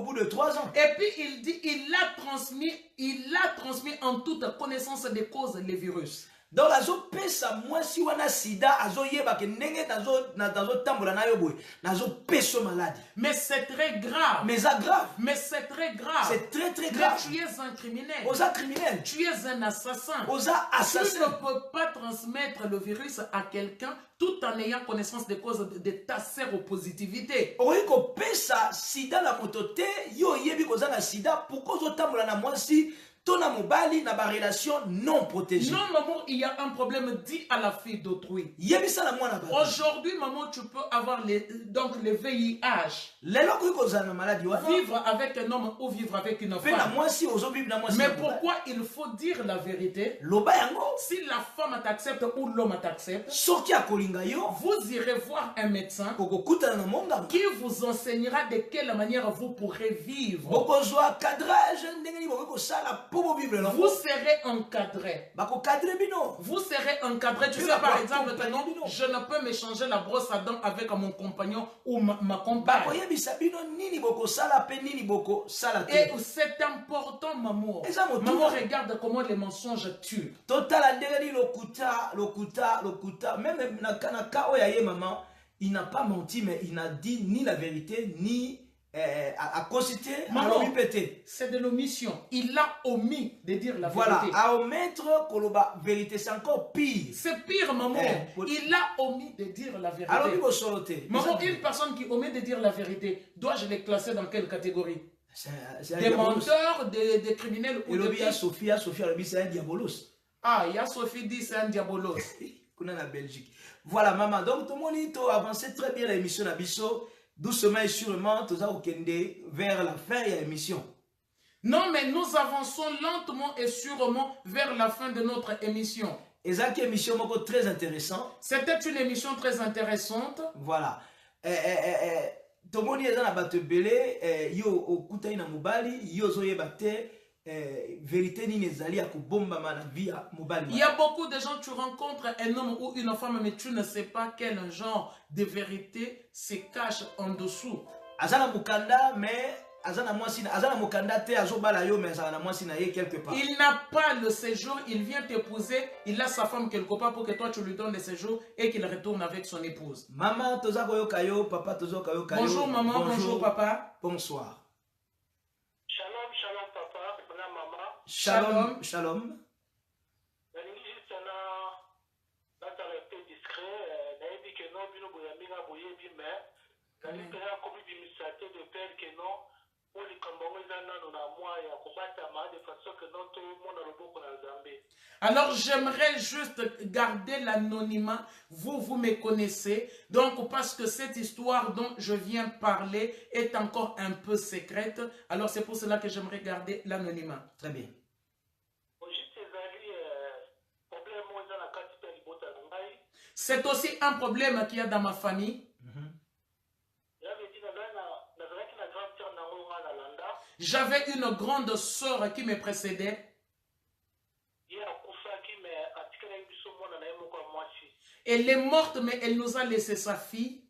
bout de 3 ans. Et puis il dit, il a transmis en toute connaissance des causes le virus. Donc azo pesa mwasi wana sida azo yeba ke ndenge nazo tambola na yo boy nazo peso maladie. Mais c'est très grave. Mais ça grave. Mais c'est très grave. C'est très très grave. Mais tu es un criminel. Osa criminel. Tu es un assassin. Osa assassin. Tu ne peux pas transmettre le virus à quelqu'un tout en ayant connaissance des causes de ta séropositivité. Oiko pesa sida la motote yo yebi koza na sida pourquoi zo tambola na mwasi tona mobali na ba relation non protégée. Non, maman, il y a un problème dit à la fille d'autrui. Aujourd'hui, maman, tu peux avoir donc le VIH. Vivre avec un homme ou vivre avec une femme. Mais pourquoi il faut dire la vérité? Si la femme t'accepte ou l'homme t'accepte, vous irez voir un médecin qui vous enseignera de quelle manière vous pourrez vivre. Vous serez encadré. Vous serez encadré. Tu sais, par exemple, que non, je ne peux m'échanger la brosse à dents avec mon compagnon ou ma compagne. Et c'est important, maman. Maman, regarde comment les mensonges tuent. Même maman, il n'a pas menti, mais il n'a dit ni la vérité, ni à consulter, c'est de l'omission. Il a omis de dire la vérité. Voilà, à omettre la vérité, c'est encore pire. C'est pire, maman. Il a omis de dire la vérité. Maman, une personne qui omet de dire la vérité, dois-je les classer dans quelle catégorie? Des menteurs, des criminels ou des... Sophie, c'est un diabolos. Ah, il y a Sophie dit c'est un diabolos. Qu'on a la Belgique. Voilà, maman. Donc, tout le monde a avancé très bien l'émission Nabiso. Doucement et sûrement, tout ça vers la fin de l'émission. Non, mais nous avançons lentement et sûrement vers la fin de notre émission. Et ça, c'est une émission très intéressante. C'était une émission très intéressante. Voilà. Tout le monde est dans la batte belé. Yo au kutaï na mobali. Yo zoye batte. Vérité ni nezali ya kubomba mana via mobali. Il y a beaucoup de gens, tu rencontres un homme ou une femme, mais tu ne sais pas quel genre de vérité se cache en dessous. Azana mukanda, mais azana mukanda te azobala yo, mais azana mwasi na ye quelque part. Il n'a pas le séjour, il vient t'épouser, il a sa femme quelque part pour que toi tu lui donnes le séjour et qu'il retourne avec son épouse. Maman toza koyo kayo, papa toza koyo kayo. Bonjour maman, bonjour papa. Bonsoir. Shalom, shalom. Alors j'aimerais juste garder l'anonymat, vous me connaissez, donc parce que cette histoire dont je viens parler est encore un peu secrète, alors c'est pour cela que j'aimerais garder l'anonymat. Très bien. C'est aussi un problème qu'il y a dans ma famille. J'avais une grande sœur qui me précédait. Elle est morte, mais elle nous a laissé sa fille.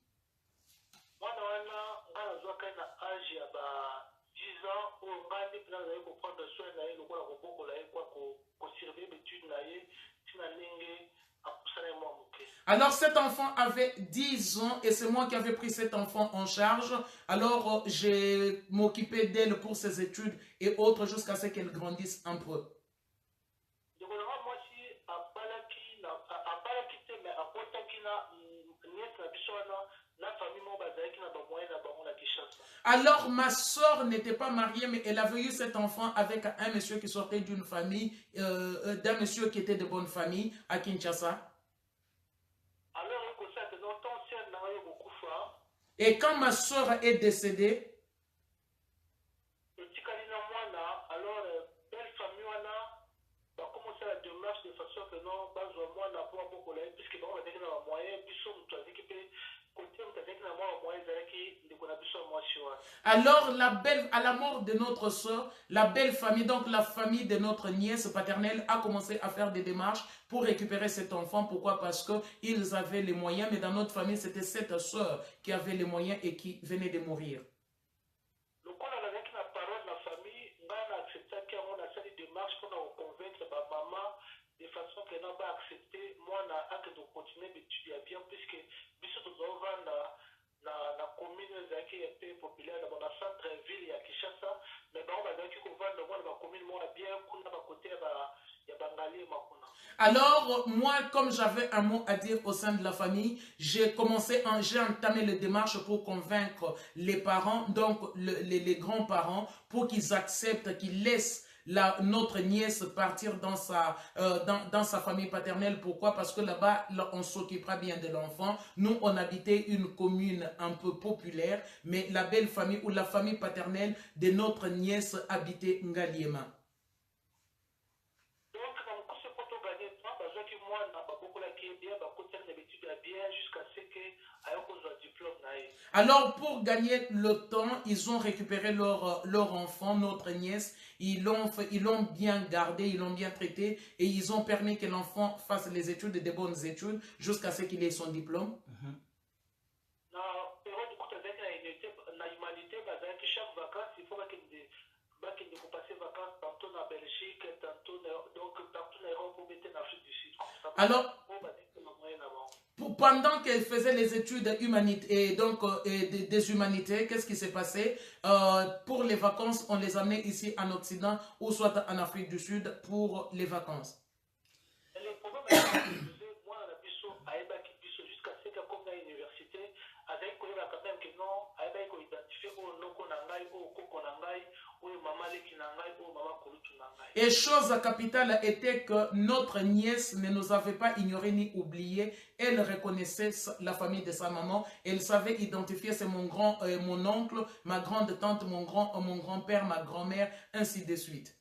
Alors cet enfant avait 10 ans et c'est moi qui avais pris cet enfant en charge. Alors j'ai m'occupé d'elle pour ses études et autres jusqu'à ce qu'elle grandisse un peu. Alors ma soeur n'était pas mariée mais elle avait eu cet enfant avec un monsieur qui sortait d'une famille, d'un monsieur qui était de bonne famille à Kinshasa. Et quand ma soeur est décédée, alors à la mort de notre soeur, la belle famille, donc la famille de notre nièce paternelle a commencé à faire des démarches pour récupérer cet enfant. Pourquoi? Parce qu'ils avaient les moyens, mais dans notre famille, c'était cette soeur qui avait les moyens et qui venait de mourir. De façon que n'a pas accepté moi na acte de continuer d'étudier bien puisque biso tozova na commune zaki un peu populaire dans la centre ville ya Kinshasa mais ba bazaki ko vendre moi na commune moi bien kuna ba côté ya Bangali makuna. Alors, moi, comme j'avais un mot à dire au sein de la famille, j'ai entamé les démarches pour convaincre les parents, donc les grands-parents, pour qu'ils acceptent, qu'ils laissent notre nièce partir dans sa famille paternelle. Pourquoi? Parce que là-bas, on s'occupera bien de l'enfant. Nous, on habitait une commune un peu populaire, mais la belle famille ou la famille paternelle de notre nièce habitait Ngaliema. Alors, pour gagner le temps, ils ont récupéré leur enfant, notre nièce. Ils l'ont bien gardé, ils l'ont bien traité et ils ont permis que l'enfant fasse les études, des bonnes études, jusqu'à ce qu'il ait son diplôme. Alors, pendant qu'elle faisait les études humanités, donc des humanités, qu'est-ce qui s'est passé? Pour les vacances, on les amenait ici en Occident ou soit en Afrique du Sud pour les vacances. Et chose capitale était que notre nièce ne nous avait pas ignoré ni oublié. Elle reconnaissait la famille de sa maman. Elle savait identifier, c'est mon oncle, ma grande tante, mon grand-père, ma grand-mère, ainsi de suite.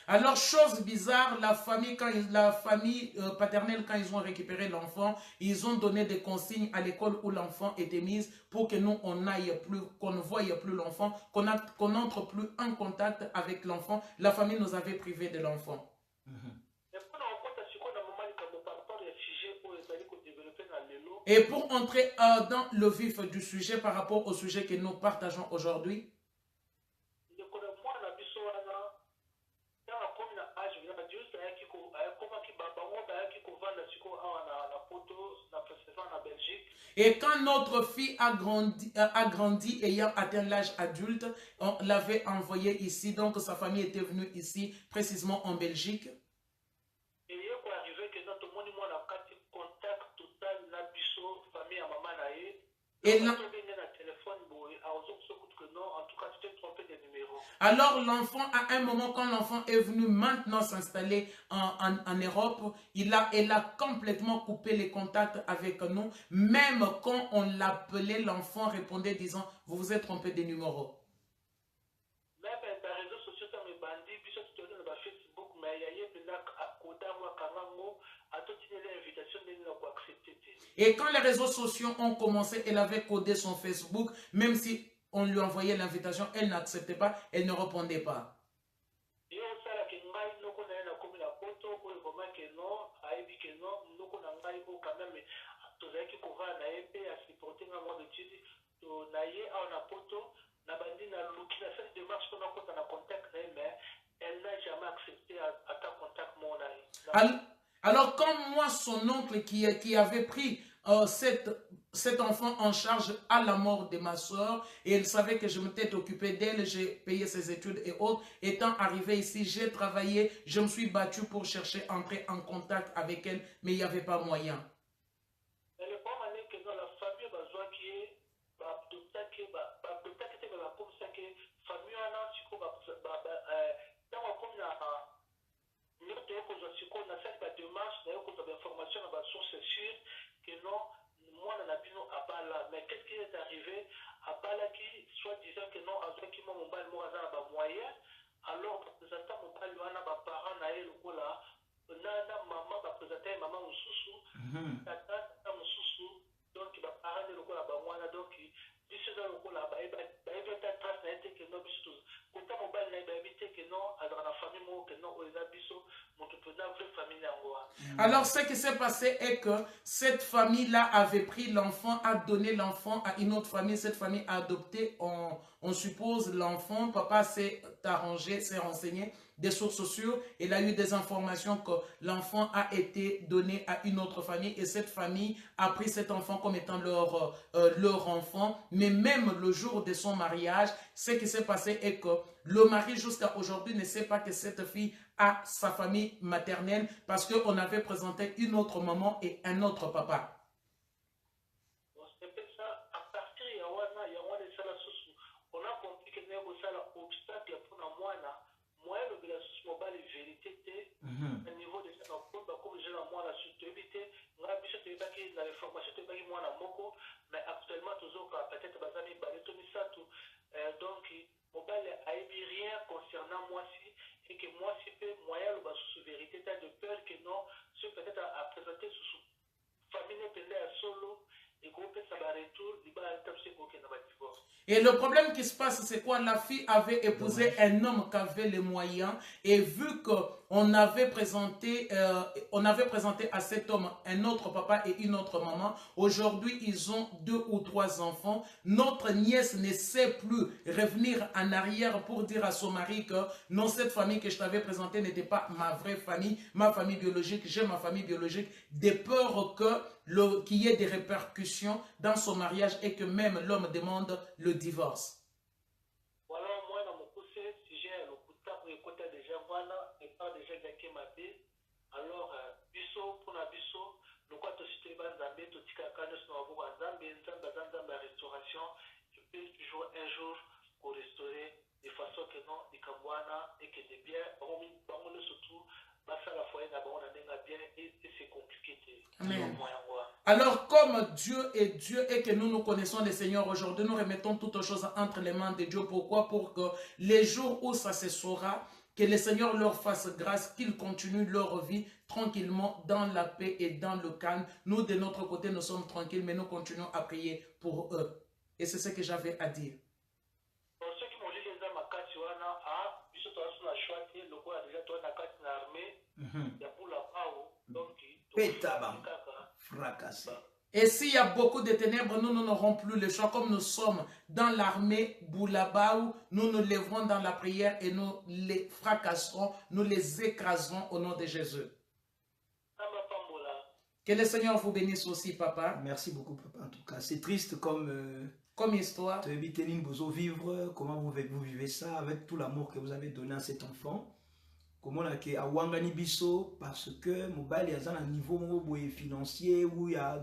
Alors, chose bizarre, la famille paternelle, quand ils ont récupéré l'enfant, ils ont donné des consignes à l'école où l'enfant était mis pour que nous, qu'on ne voie plus l'enfant, qu'on n'entre plus en contact avec l'enfant. La famille nous avait privés de l'enfant. Et pour entrer dans le vif du sujet par rapport au sujet que nous partageons aujourd'hui, et quand notre fille a grandi ayant atteint l'âge adulte, on l'avait envoyé ici, donc sa famille était venue ici, précisément en Belgique. Alors l'enfant, à un moment, quand l'enfant est venu maintenant s'installer en Europe, elle a complètement coupé les contacts avec nous. Même quand on l'appelait, l'enfant répondait disant, vous vous êtes trompé des numéros. Et quand les réseaux sociaux ont commencé, elle avait codé son Facebook, même si on lui envoyait l'invitation, elle n'acceptait pas, elle ne répondait pas. ngai noko na ye na komi na poto oyo vraiment ke non ayebi ke non noko na ngai oyo quand même tozalaki kovaa na ye mpe asupporte nga mwa d'étude na ye awa na poto na bandi na luki na sali démarche mpona kota na contact na ye mais elle n'a jamais accepté ata contact mo na ye. Alors, comme moi, son oncle qui avait pris cet enfant en charge à la mort de ma soeur, et elle savait que je m'étais occupé d'elle, j'ai payé ses études et autres. Étant arrivé ici, j'ai travaillé, je me suis battu pour chercher à entrer en contact avec elle, mais il n'y avait pas moyen. Mais qu'est-ce qui est arrivé à Balaki, soit-disant que non, avec qui mon mobile moyen, alors représentant mon mobile wana ba parents na ye lokola na maman ba présenter maman mususu tata mususu donc ba parents lokola ba mwana donc biso za lokola ba ta trace na été que non biso kota mobile na ba éviter que non alors la famille mo que non oza biso mon toute na vraie famille yango. Alors, ce qui s'est passé est que cette famille-là avait pris l'enfant, a donné l'enfant à une autre famille. Cette famille a adopté, on suppose, l'enfant. Papa s'est arrangé, s'est renseigné des sources sûres. Il a eu des informations que l'enfant a été donné à une autre famille. Et cette famille a pris cet enfant comme étant leur enfant. Mais même le jour de son mariage, ce qui s'est passé est que le mari, jusqu'à aujourd'hui, ne sait pas que cette fille a sa famille maternelle parce qu'on avait présenté une autre maman et un autre papa. On a compris que nous avons obstacle pour la moi le vérité au niveau de ça comme je la moi la suite la information mais actuellement toujours peut-être bazami donc mobile a rien concernant moi si et que moi si peu moyen le sous vérité t'as de peur que non ce peut-être à présenter sous famille à solo et qu'on peut ça va retour il va être qu'aucun divorce. Et le problème qui se passe, c'est quoi? La fille avait épousé un homme qui avait les moyens et vu qu'on avait présenté à cet homme un autre papa et une autre maman, aujourd'hui ils ont 2 ou 3 enfants. Notre nièce ne sait plus revenir en arrière pour dire à son mari que non, cette famille que je t'avais présentée n'était pas ma vraie famille, ma famille biologique, j'ai ma famille biologique, de peur qu'il y ait des répercussions dans son mariage et que même l'homme demande le divorce. Voilà, moi, dans mon côté, si j'ai le côté déjà, voilà, et pas déjà qui m'a dit, alors, biso, pour la biso, nous, quand tu es Zambé, tu es la restauration, tu peux toujours un jour pour restaurer de façon que non, les Kambouana et que des biens, on le surtout, la foyer, on a bien, et c'est compliqué. Amen. Alors, comme Dieu est Dieu et que nous connaissons le Seigneur aujourd'hui, nous remettons toutes choses entre les mains de Dieu. Pourquoi? Pour que les jours où ça se saura, que le Seigneur leur fasse grâce, qu'ils continuent leur vie tranquillement dans la paix et dans le calme. Nous, de notre côté, nous sommes tranquilles, mais nous continuons à prier pour eux. Et c'est ce que j'avais à dire. Pour ceux qui m'ont dit les âmes à Katiwana, puisque tu as choisi, le roi a déjà toi dans l'armée, il y a pour la pao, donc, fracassé. Et s'il y a beaucoup de ténèbres, nous n'aurons plus le choix. Comme nous sommes dans l'armée Boulabaou, nous nous lèverons dans la prière et nous les fracasserons, nous les écraserons au nom de Jésus. Que le Seigneur vous bénisse aussi, papa. Merci beaucoup, papa. En tout cas, c'est triste comme histoire. Vivre, comment vous vivez ça avec tout l'amour que vous avez donné à cet enfant. Comment on a que Wangani Bisso parce que mobile est à un niveau financier où il y a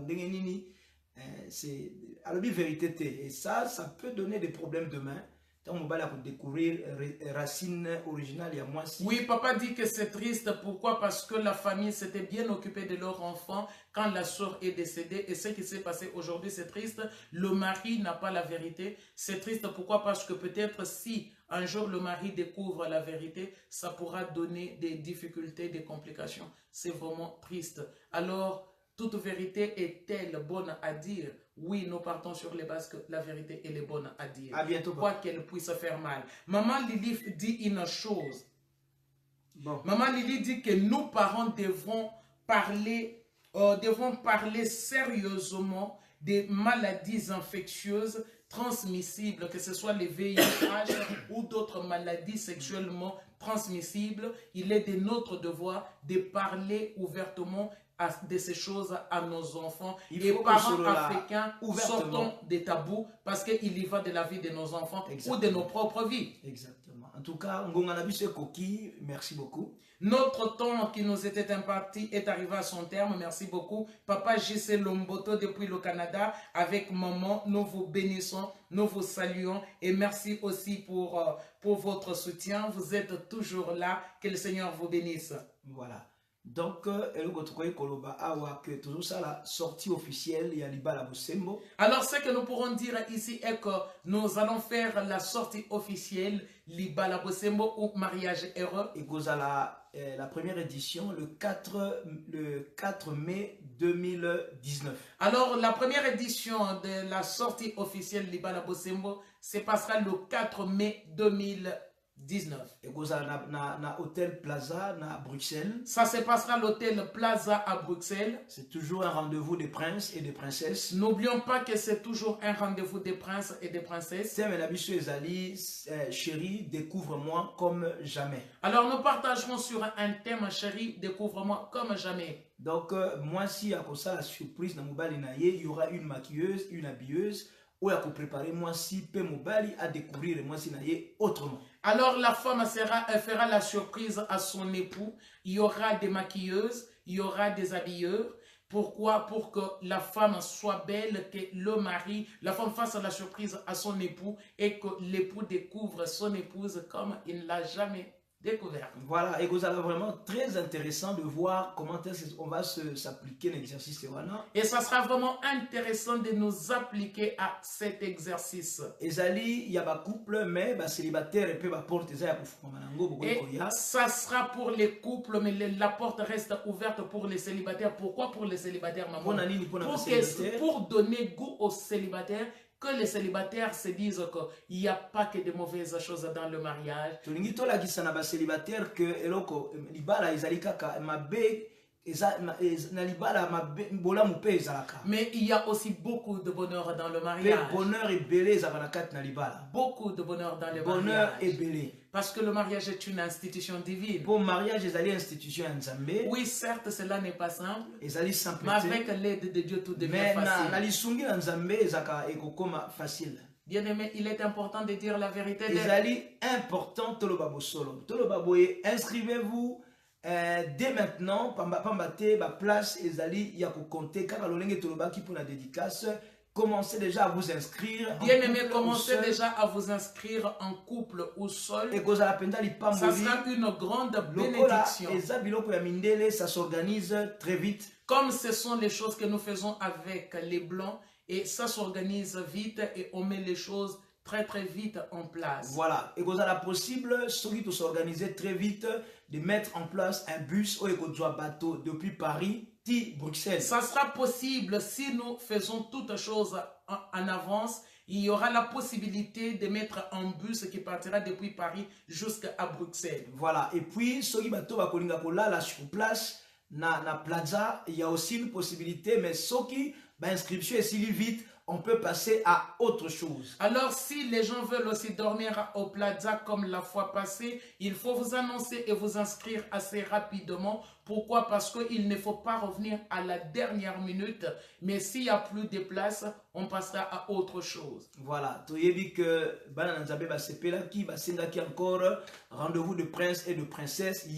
c'est à la vérité et ça peut donner des problèmes demain. Tant mobile a pour découvrir racines originales il y a moi si. Oui, papa dit que c'est triste. Pourquoi? Parce que la famille s'était bien occupée de leur enfant quand la soeur est décédée. Et ce qui s'est passé aujourd'hui, c'est triste. Le mari n'a pas la vérité. C'est triste. Pourquoi? Parce que peut-être si un jour le mari découvre la vérité, ça pourra donner des difficultés, des complications. C'est vraiment triste. Alors, toute vérité est-elle bonne à dire? Oui, nous partons sur les bases que la vérité elle est bonne à dire. À bientôt. Quoi qu'elle puisse faire mal. Maman Lilith dit une chose. Bon. Maman Lily dit que nous, parents, devons parler sérieusement des maladies infectieuses transmissibles, que ce soit les VIH ou d'autres maladies sexuellement transmissibles. Il est de notre devoir de parler ouvertement de ces choses à nos enfants. Et parents africains, sortons des tabous parce qu'il y va de la vie de nos enfants. Exactement. Ou de nos propres vies. Exactement. En tout cas, Ngonganabiso Koki, merci beaucoup. Notre temps qui nous était imparti est arrivé à son terme. Merci beaucoup. Papa J.C. Lomboto depuis le Canada. Avec maman, nous vous bénissons, nous vous saluons. Et merci aussi pour votre soutien. Vous êtes toujours là. Que le Seigneur vous bénisse. Voilà. Donc, la sortie officielle, il y a Libala Bosembo. Alors, ce que nous pourrons dire ici est que nous allons faire la sortie officielle Libala Bosembo ou mariage heureux. Et vous avez la première édition le 4 mai 2019. Alors, la première édition de la sortie officielle Libala Bosembo se passera le 4 mai 2019. Et vous avez na Hôtel Plaza à Bruxelles. Ça se passera à l'Hôtel Plaza à Bruxelles. C'est toujours un rendez-vous des princes et des princesses. N'oublions pas que c'est toujours un rendez-vous des princes et des princesses. Chérie, découvre-moi comme jamais. Alors nous partagerons sur un thème, chérie, découvre-moi comme jamais. Donc moi si à cause la surprise dans mobali il y aura une maquilleuse, une habilleuse ou à préparer moi si pe mobali à découvrir moi si naie autrement. Alors la femme fera la surprise à son époux. Il y aura des maquilleuses, il y aura des habilleurs. Pourquoi? Pour que la femme soit belle, que le mari, la femme fasse la surprise à son époux et que l'époux découvre son épouse comme il ne l'a jamais découvert. Voilà, et vous allez vraiment très intéressant de voir comment on va s'appliquer l'exercice. Et ça sera vraiment intéressant de nous appliquer à cet exercice. Et il y a un couple, mais célibataire et porte. Et ça sera pour les couples, mais la porte reste ouverte pour les célibataires. Pourquoi pour les célibataires, maman? Pour donner goût aux célibataires. Que les célibataires se disent qu'il n'y a pas que de mauvaises choses dans le mariage. Mais il y a aussi beaucoup de bonheur dans le mariage. Beaucoup de bonheur dans le mariage. Parce que le mariage est une institution divine. Pour mariage, c'est une institution nzambe. Oui, certes, cela n'est pas simple. Mais avec l'aide de Dieu, tout devient facile. Bien aimé, il est important de dire la vérité. Important, inscrivez-vous dès maintenant. Place ezali ya compter car pour la dédicace. Commencez déjà à vous inscrire. Bien aimé, commencez déjà à vous inscrire en couple ou seul. Et ça sera une grande bénédiction. Ça s'organise très vite. Comme ce sont les choses que nous faisons avec les blancs. Et ça s'organise vite et on met les choses très vite en place. Voilà. Et vous avez possible, celui de s'organiser très vite, de mettre en place un bus ou un bateau depuis Paris. Bruxelles. Ça sera possible si nous faisons toutes choses en avance. Il y aura la possibilité de mettre un bus qui partira depuis Paris jusqu'à Bruxelles. Voilà. Et puis, sur place, na plaza, il y a aussi une possibilité, mais ce qui inscription est si vite, on peut passer à autre chose. Alors, si les gens veulent aussi dormir au plaza comme la fois passée, il faut vous annoncer et vous inscrire assez rapidement. Pourquoi? Parce qu'il ne faut pas revenir à la dernière minute. Mais s'il n'y a plus de place, on passera à autre chose. Voilà. Tu as dit que encore rendez-vous de princes et de princesses.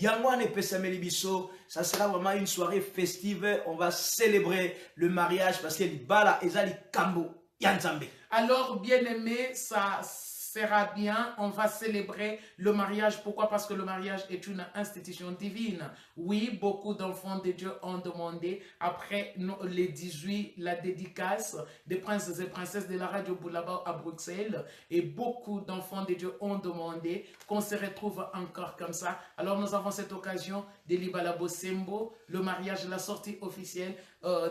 Ça sera vraiment une soirée festive. On va célébrer le mariage parce que Bala Ezali Kambo Yanzambe. Alors, bien aimé, ça sera bien, on va célébrer le mariage. Pourquoi? Parce que le mariage est une institution divine. Oui, beaucoup d'enfants de Dieu ont demandé, après les 18, la dédicace des princes et princesses de la radio Boulaba à Bruxelles. Et beaucoup d'enfants de Dieu ont demandé qu'on se retrouve encore comme ça. Alors nous avons cette occasion de Libala Bosembo, le mariage, la sortie officielle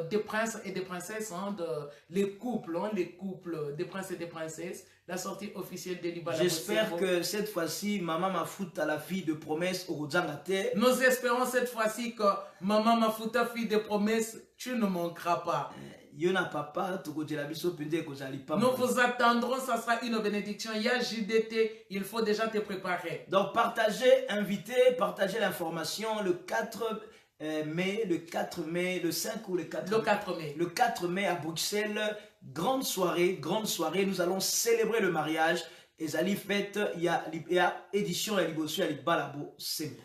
des princes et des princesses, les couples des princes et des princesses. la sortie officielle de Libala. J'espère que cette fois-ci, Maman Mafuta, la fille de promesse, au Rojangate. Nous espérons cette fois-ci que Maman Mafuta, fille de promesse, tu ne manqueras pas. Yona papa, Nous vous attendrons, ça sera une bénédiction. Il y a JDT, il faut déjà te préparer. Donc partagez, invitez, partagez l'information le 4 mai, le 4 mai, le 5 ou le 4 mai. Le 4 mai. Le 4 mai à Bruxelles, grande soirée, nous allons célébrer le mariage. Et Zali fête, il y a édition et libosu à Balabo.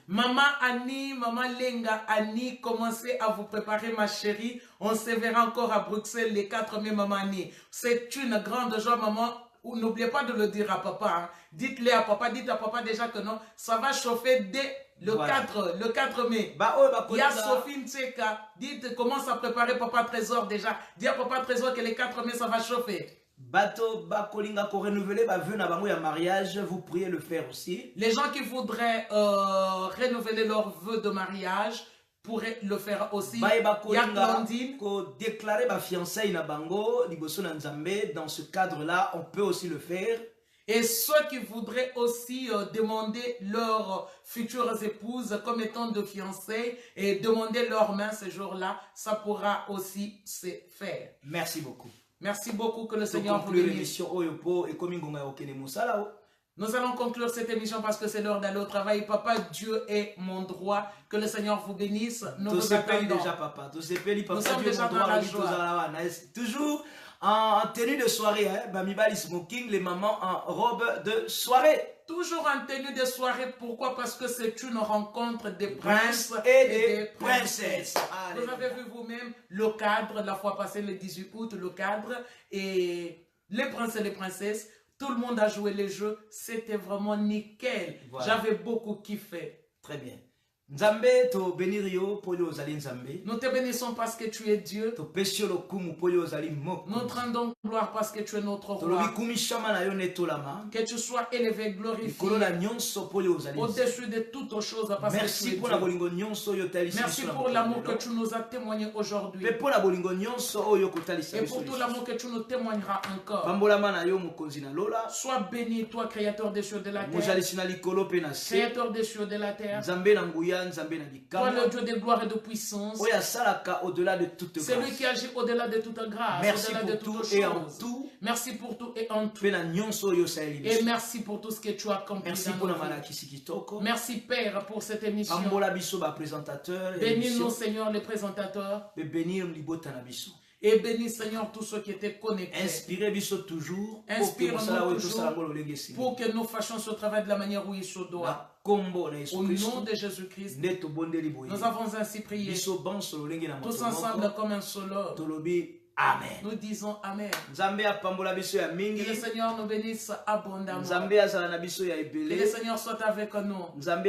Maman Annie, Maman Lenga Annie, commencez à vous préparer ma chérie. On se verra encore à Bruxelles le 4 mai, Maman Annie. C'est une grande joie, maman. N'oubliez pas de le dire à papa. Hein. Dites-le à papa, dites à papa déjà que non, ça va chauffer dès le 4 mai. Il y a Sophie Ntseka. Dites, commence à préparer papa Trésor déjà. Dis à papa Trésor que le 4 mai, ça va chauffer. Bato Bakolinga ko renouveler ba vœu na bango ya mariage, vous pourriez le faire aussi. Les gens qui voudraient renouveler leurs vœux de mariage pourraient le faire aussi. Il y a Blondine ko déclarer ba fiançailles na bango liboso na Nzambe. Dans ce cadre-là, on peut aussi le faire. Et ceux qui voudraient aussi demander leurs futures épouses comme étant de fiancés et demander leur main ce jour-là, ça pourra aussi se faire. Merci beaucoup. Merci beaucoup, que le Seigneur vous bénisse. Nous allons conclure cette émission parce que c'est l'heure d'aller au travail. Papa, Dieu est mon droit. Que le Seigneur vous bénisse. Nous vous attendons. Déjà, papa. Nous sommes déjà dans la joie. Toujours en tenue de soirée. Bamibali smoking, les mamans en robe de soirée. Toujours en tenue de soirée. Pourquoi? Parce que c'est une rencontre des princes et des princesses. Vous avez vu vous-même le cadre, la fois passée, le 18 août, le cadre. Et les princes et les princesses, tout le monde a joué les jeux. C'était vraiment nickel. Voilà. J'avais beaucoup kiffé. Très bien. Nzambe to benirio poyo ozali Nzambe. Nous te bénissons parce que tu es Dieu. To pesio lokumu poyo ozali moko. Nous te rendons gloire parce que tu es notre roi. Que tu sois élevé, glorifié au-dessus de toutes choses parce que tu es Dieu. Merci pour l'amour que tu nous as témoigné aujourd'hui. Et pour tout l'amour que tu nous témoigneras encore. Sois béni, toi, créateur des cieux et de la terre. Créateur des cieux et de la terre. Toi, le Dieu de gloire et de puissance. C'est lui qui agit au-delà de toute grâce. Merci pour tout et en tout. Merci pour tout et en tout. Et merci pour tout ce que tu as accompli. Merci Père pour cette émission. Bénis-nous Seigneur les présentateurs. Et bénis Seigneur tous ceux qui étaient connectés. Inspirez-nous toujours. Inspire-nous toujours pour que nous fassions ce travail de la manière où il se doit. Au nom de Jésus-Christ, nous avons ainsi prié. Tous ensemble comme un seul homme. Amen. Nous disons Amen. Que le Seigneur nous bénisse abondamment. Que le Seigneur soit avec nous.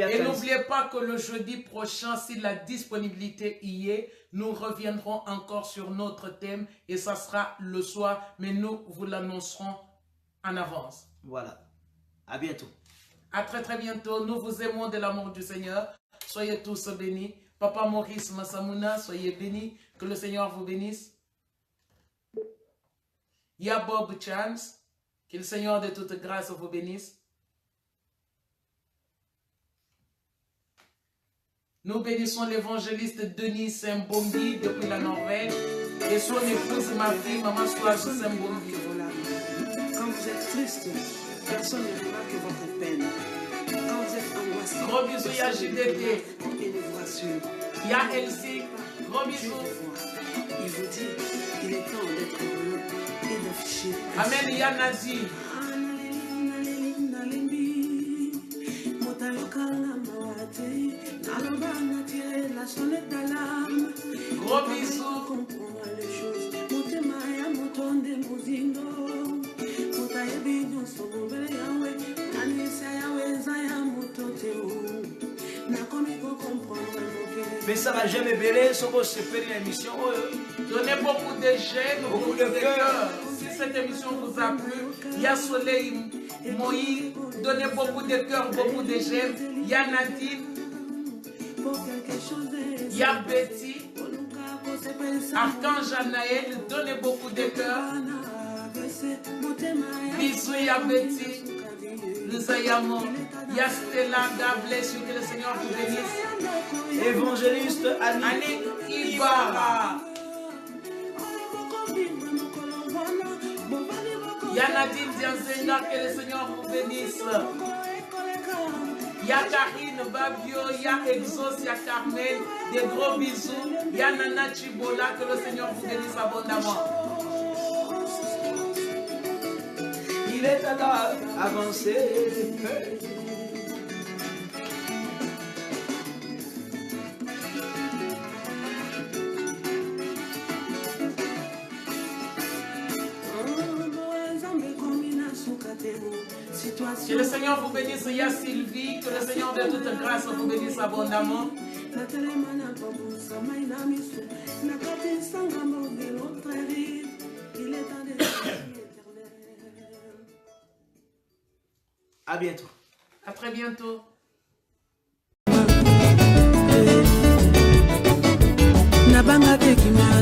Et n'oubliez pas que le jeudi prochain, si la disponibilité y est, nous reviendrons encore sur notre thème et ça sera le soir, mais nous vous l'annoncerons en avance. Voilà. À bientôt. À très très bientôt. Nous vous aimons de l'amour du Seigneur. Soyez tous bénis. Papa Maurice Massamouna, soyez bénis. Que le Seigneur vous bénisse. Il y a Bob Chance. Que le Seigneur de toute grâce vous bénisse. Nous bénissons l'évangéliste Denis Sembombi depuis la Norvège et son épouse, ma fille, Maman Soage Sembombi. Quand vous êtes triste, personne ne remarque votre peine. Quand vous êtes angoissé, gros bisous, il y a JDT. Et ne vous rassure. Il y a Elsie. Gros bisous. Il vous dit qu'il est temps d'être heureux et d'afficher. Amen, il y a Nazi. Gros bisous. Mais ça va jamais bêler, ce qu'on se fait l'émission. Donnez beaucoup de j'aime, beaucoup de cœur. Si cette émission vous a plu, il y a Soleil Moïse. Donnez beaucoup de cœur, beaucoup de j'aime. Il y a Nadine. Il y a Betty. Archange Anaël. Donnez beaucoup de cœur. Bisous, ya Betty. Nous ayons Yastela, God bless you, que le Seigneur vous bénisse. Évangéliste Annick Ibarra. Yanadine Dianzenga, que le Seigneur vous bénisse. Ya Karine Babio, ya Exos, ya Carmen, des gros bisous. Ya Nana Chibola, que le Seigneur vous bénisse abondamment. Il est à avancer. Que le Seigneur vous bénisse, ya Sylvie, que le Seigneur de toute grâce vous bénisse abondamment. À bientôt. À très bientôt. Nabanga tekima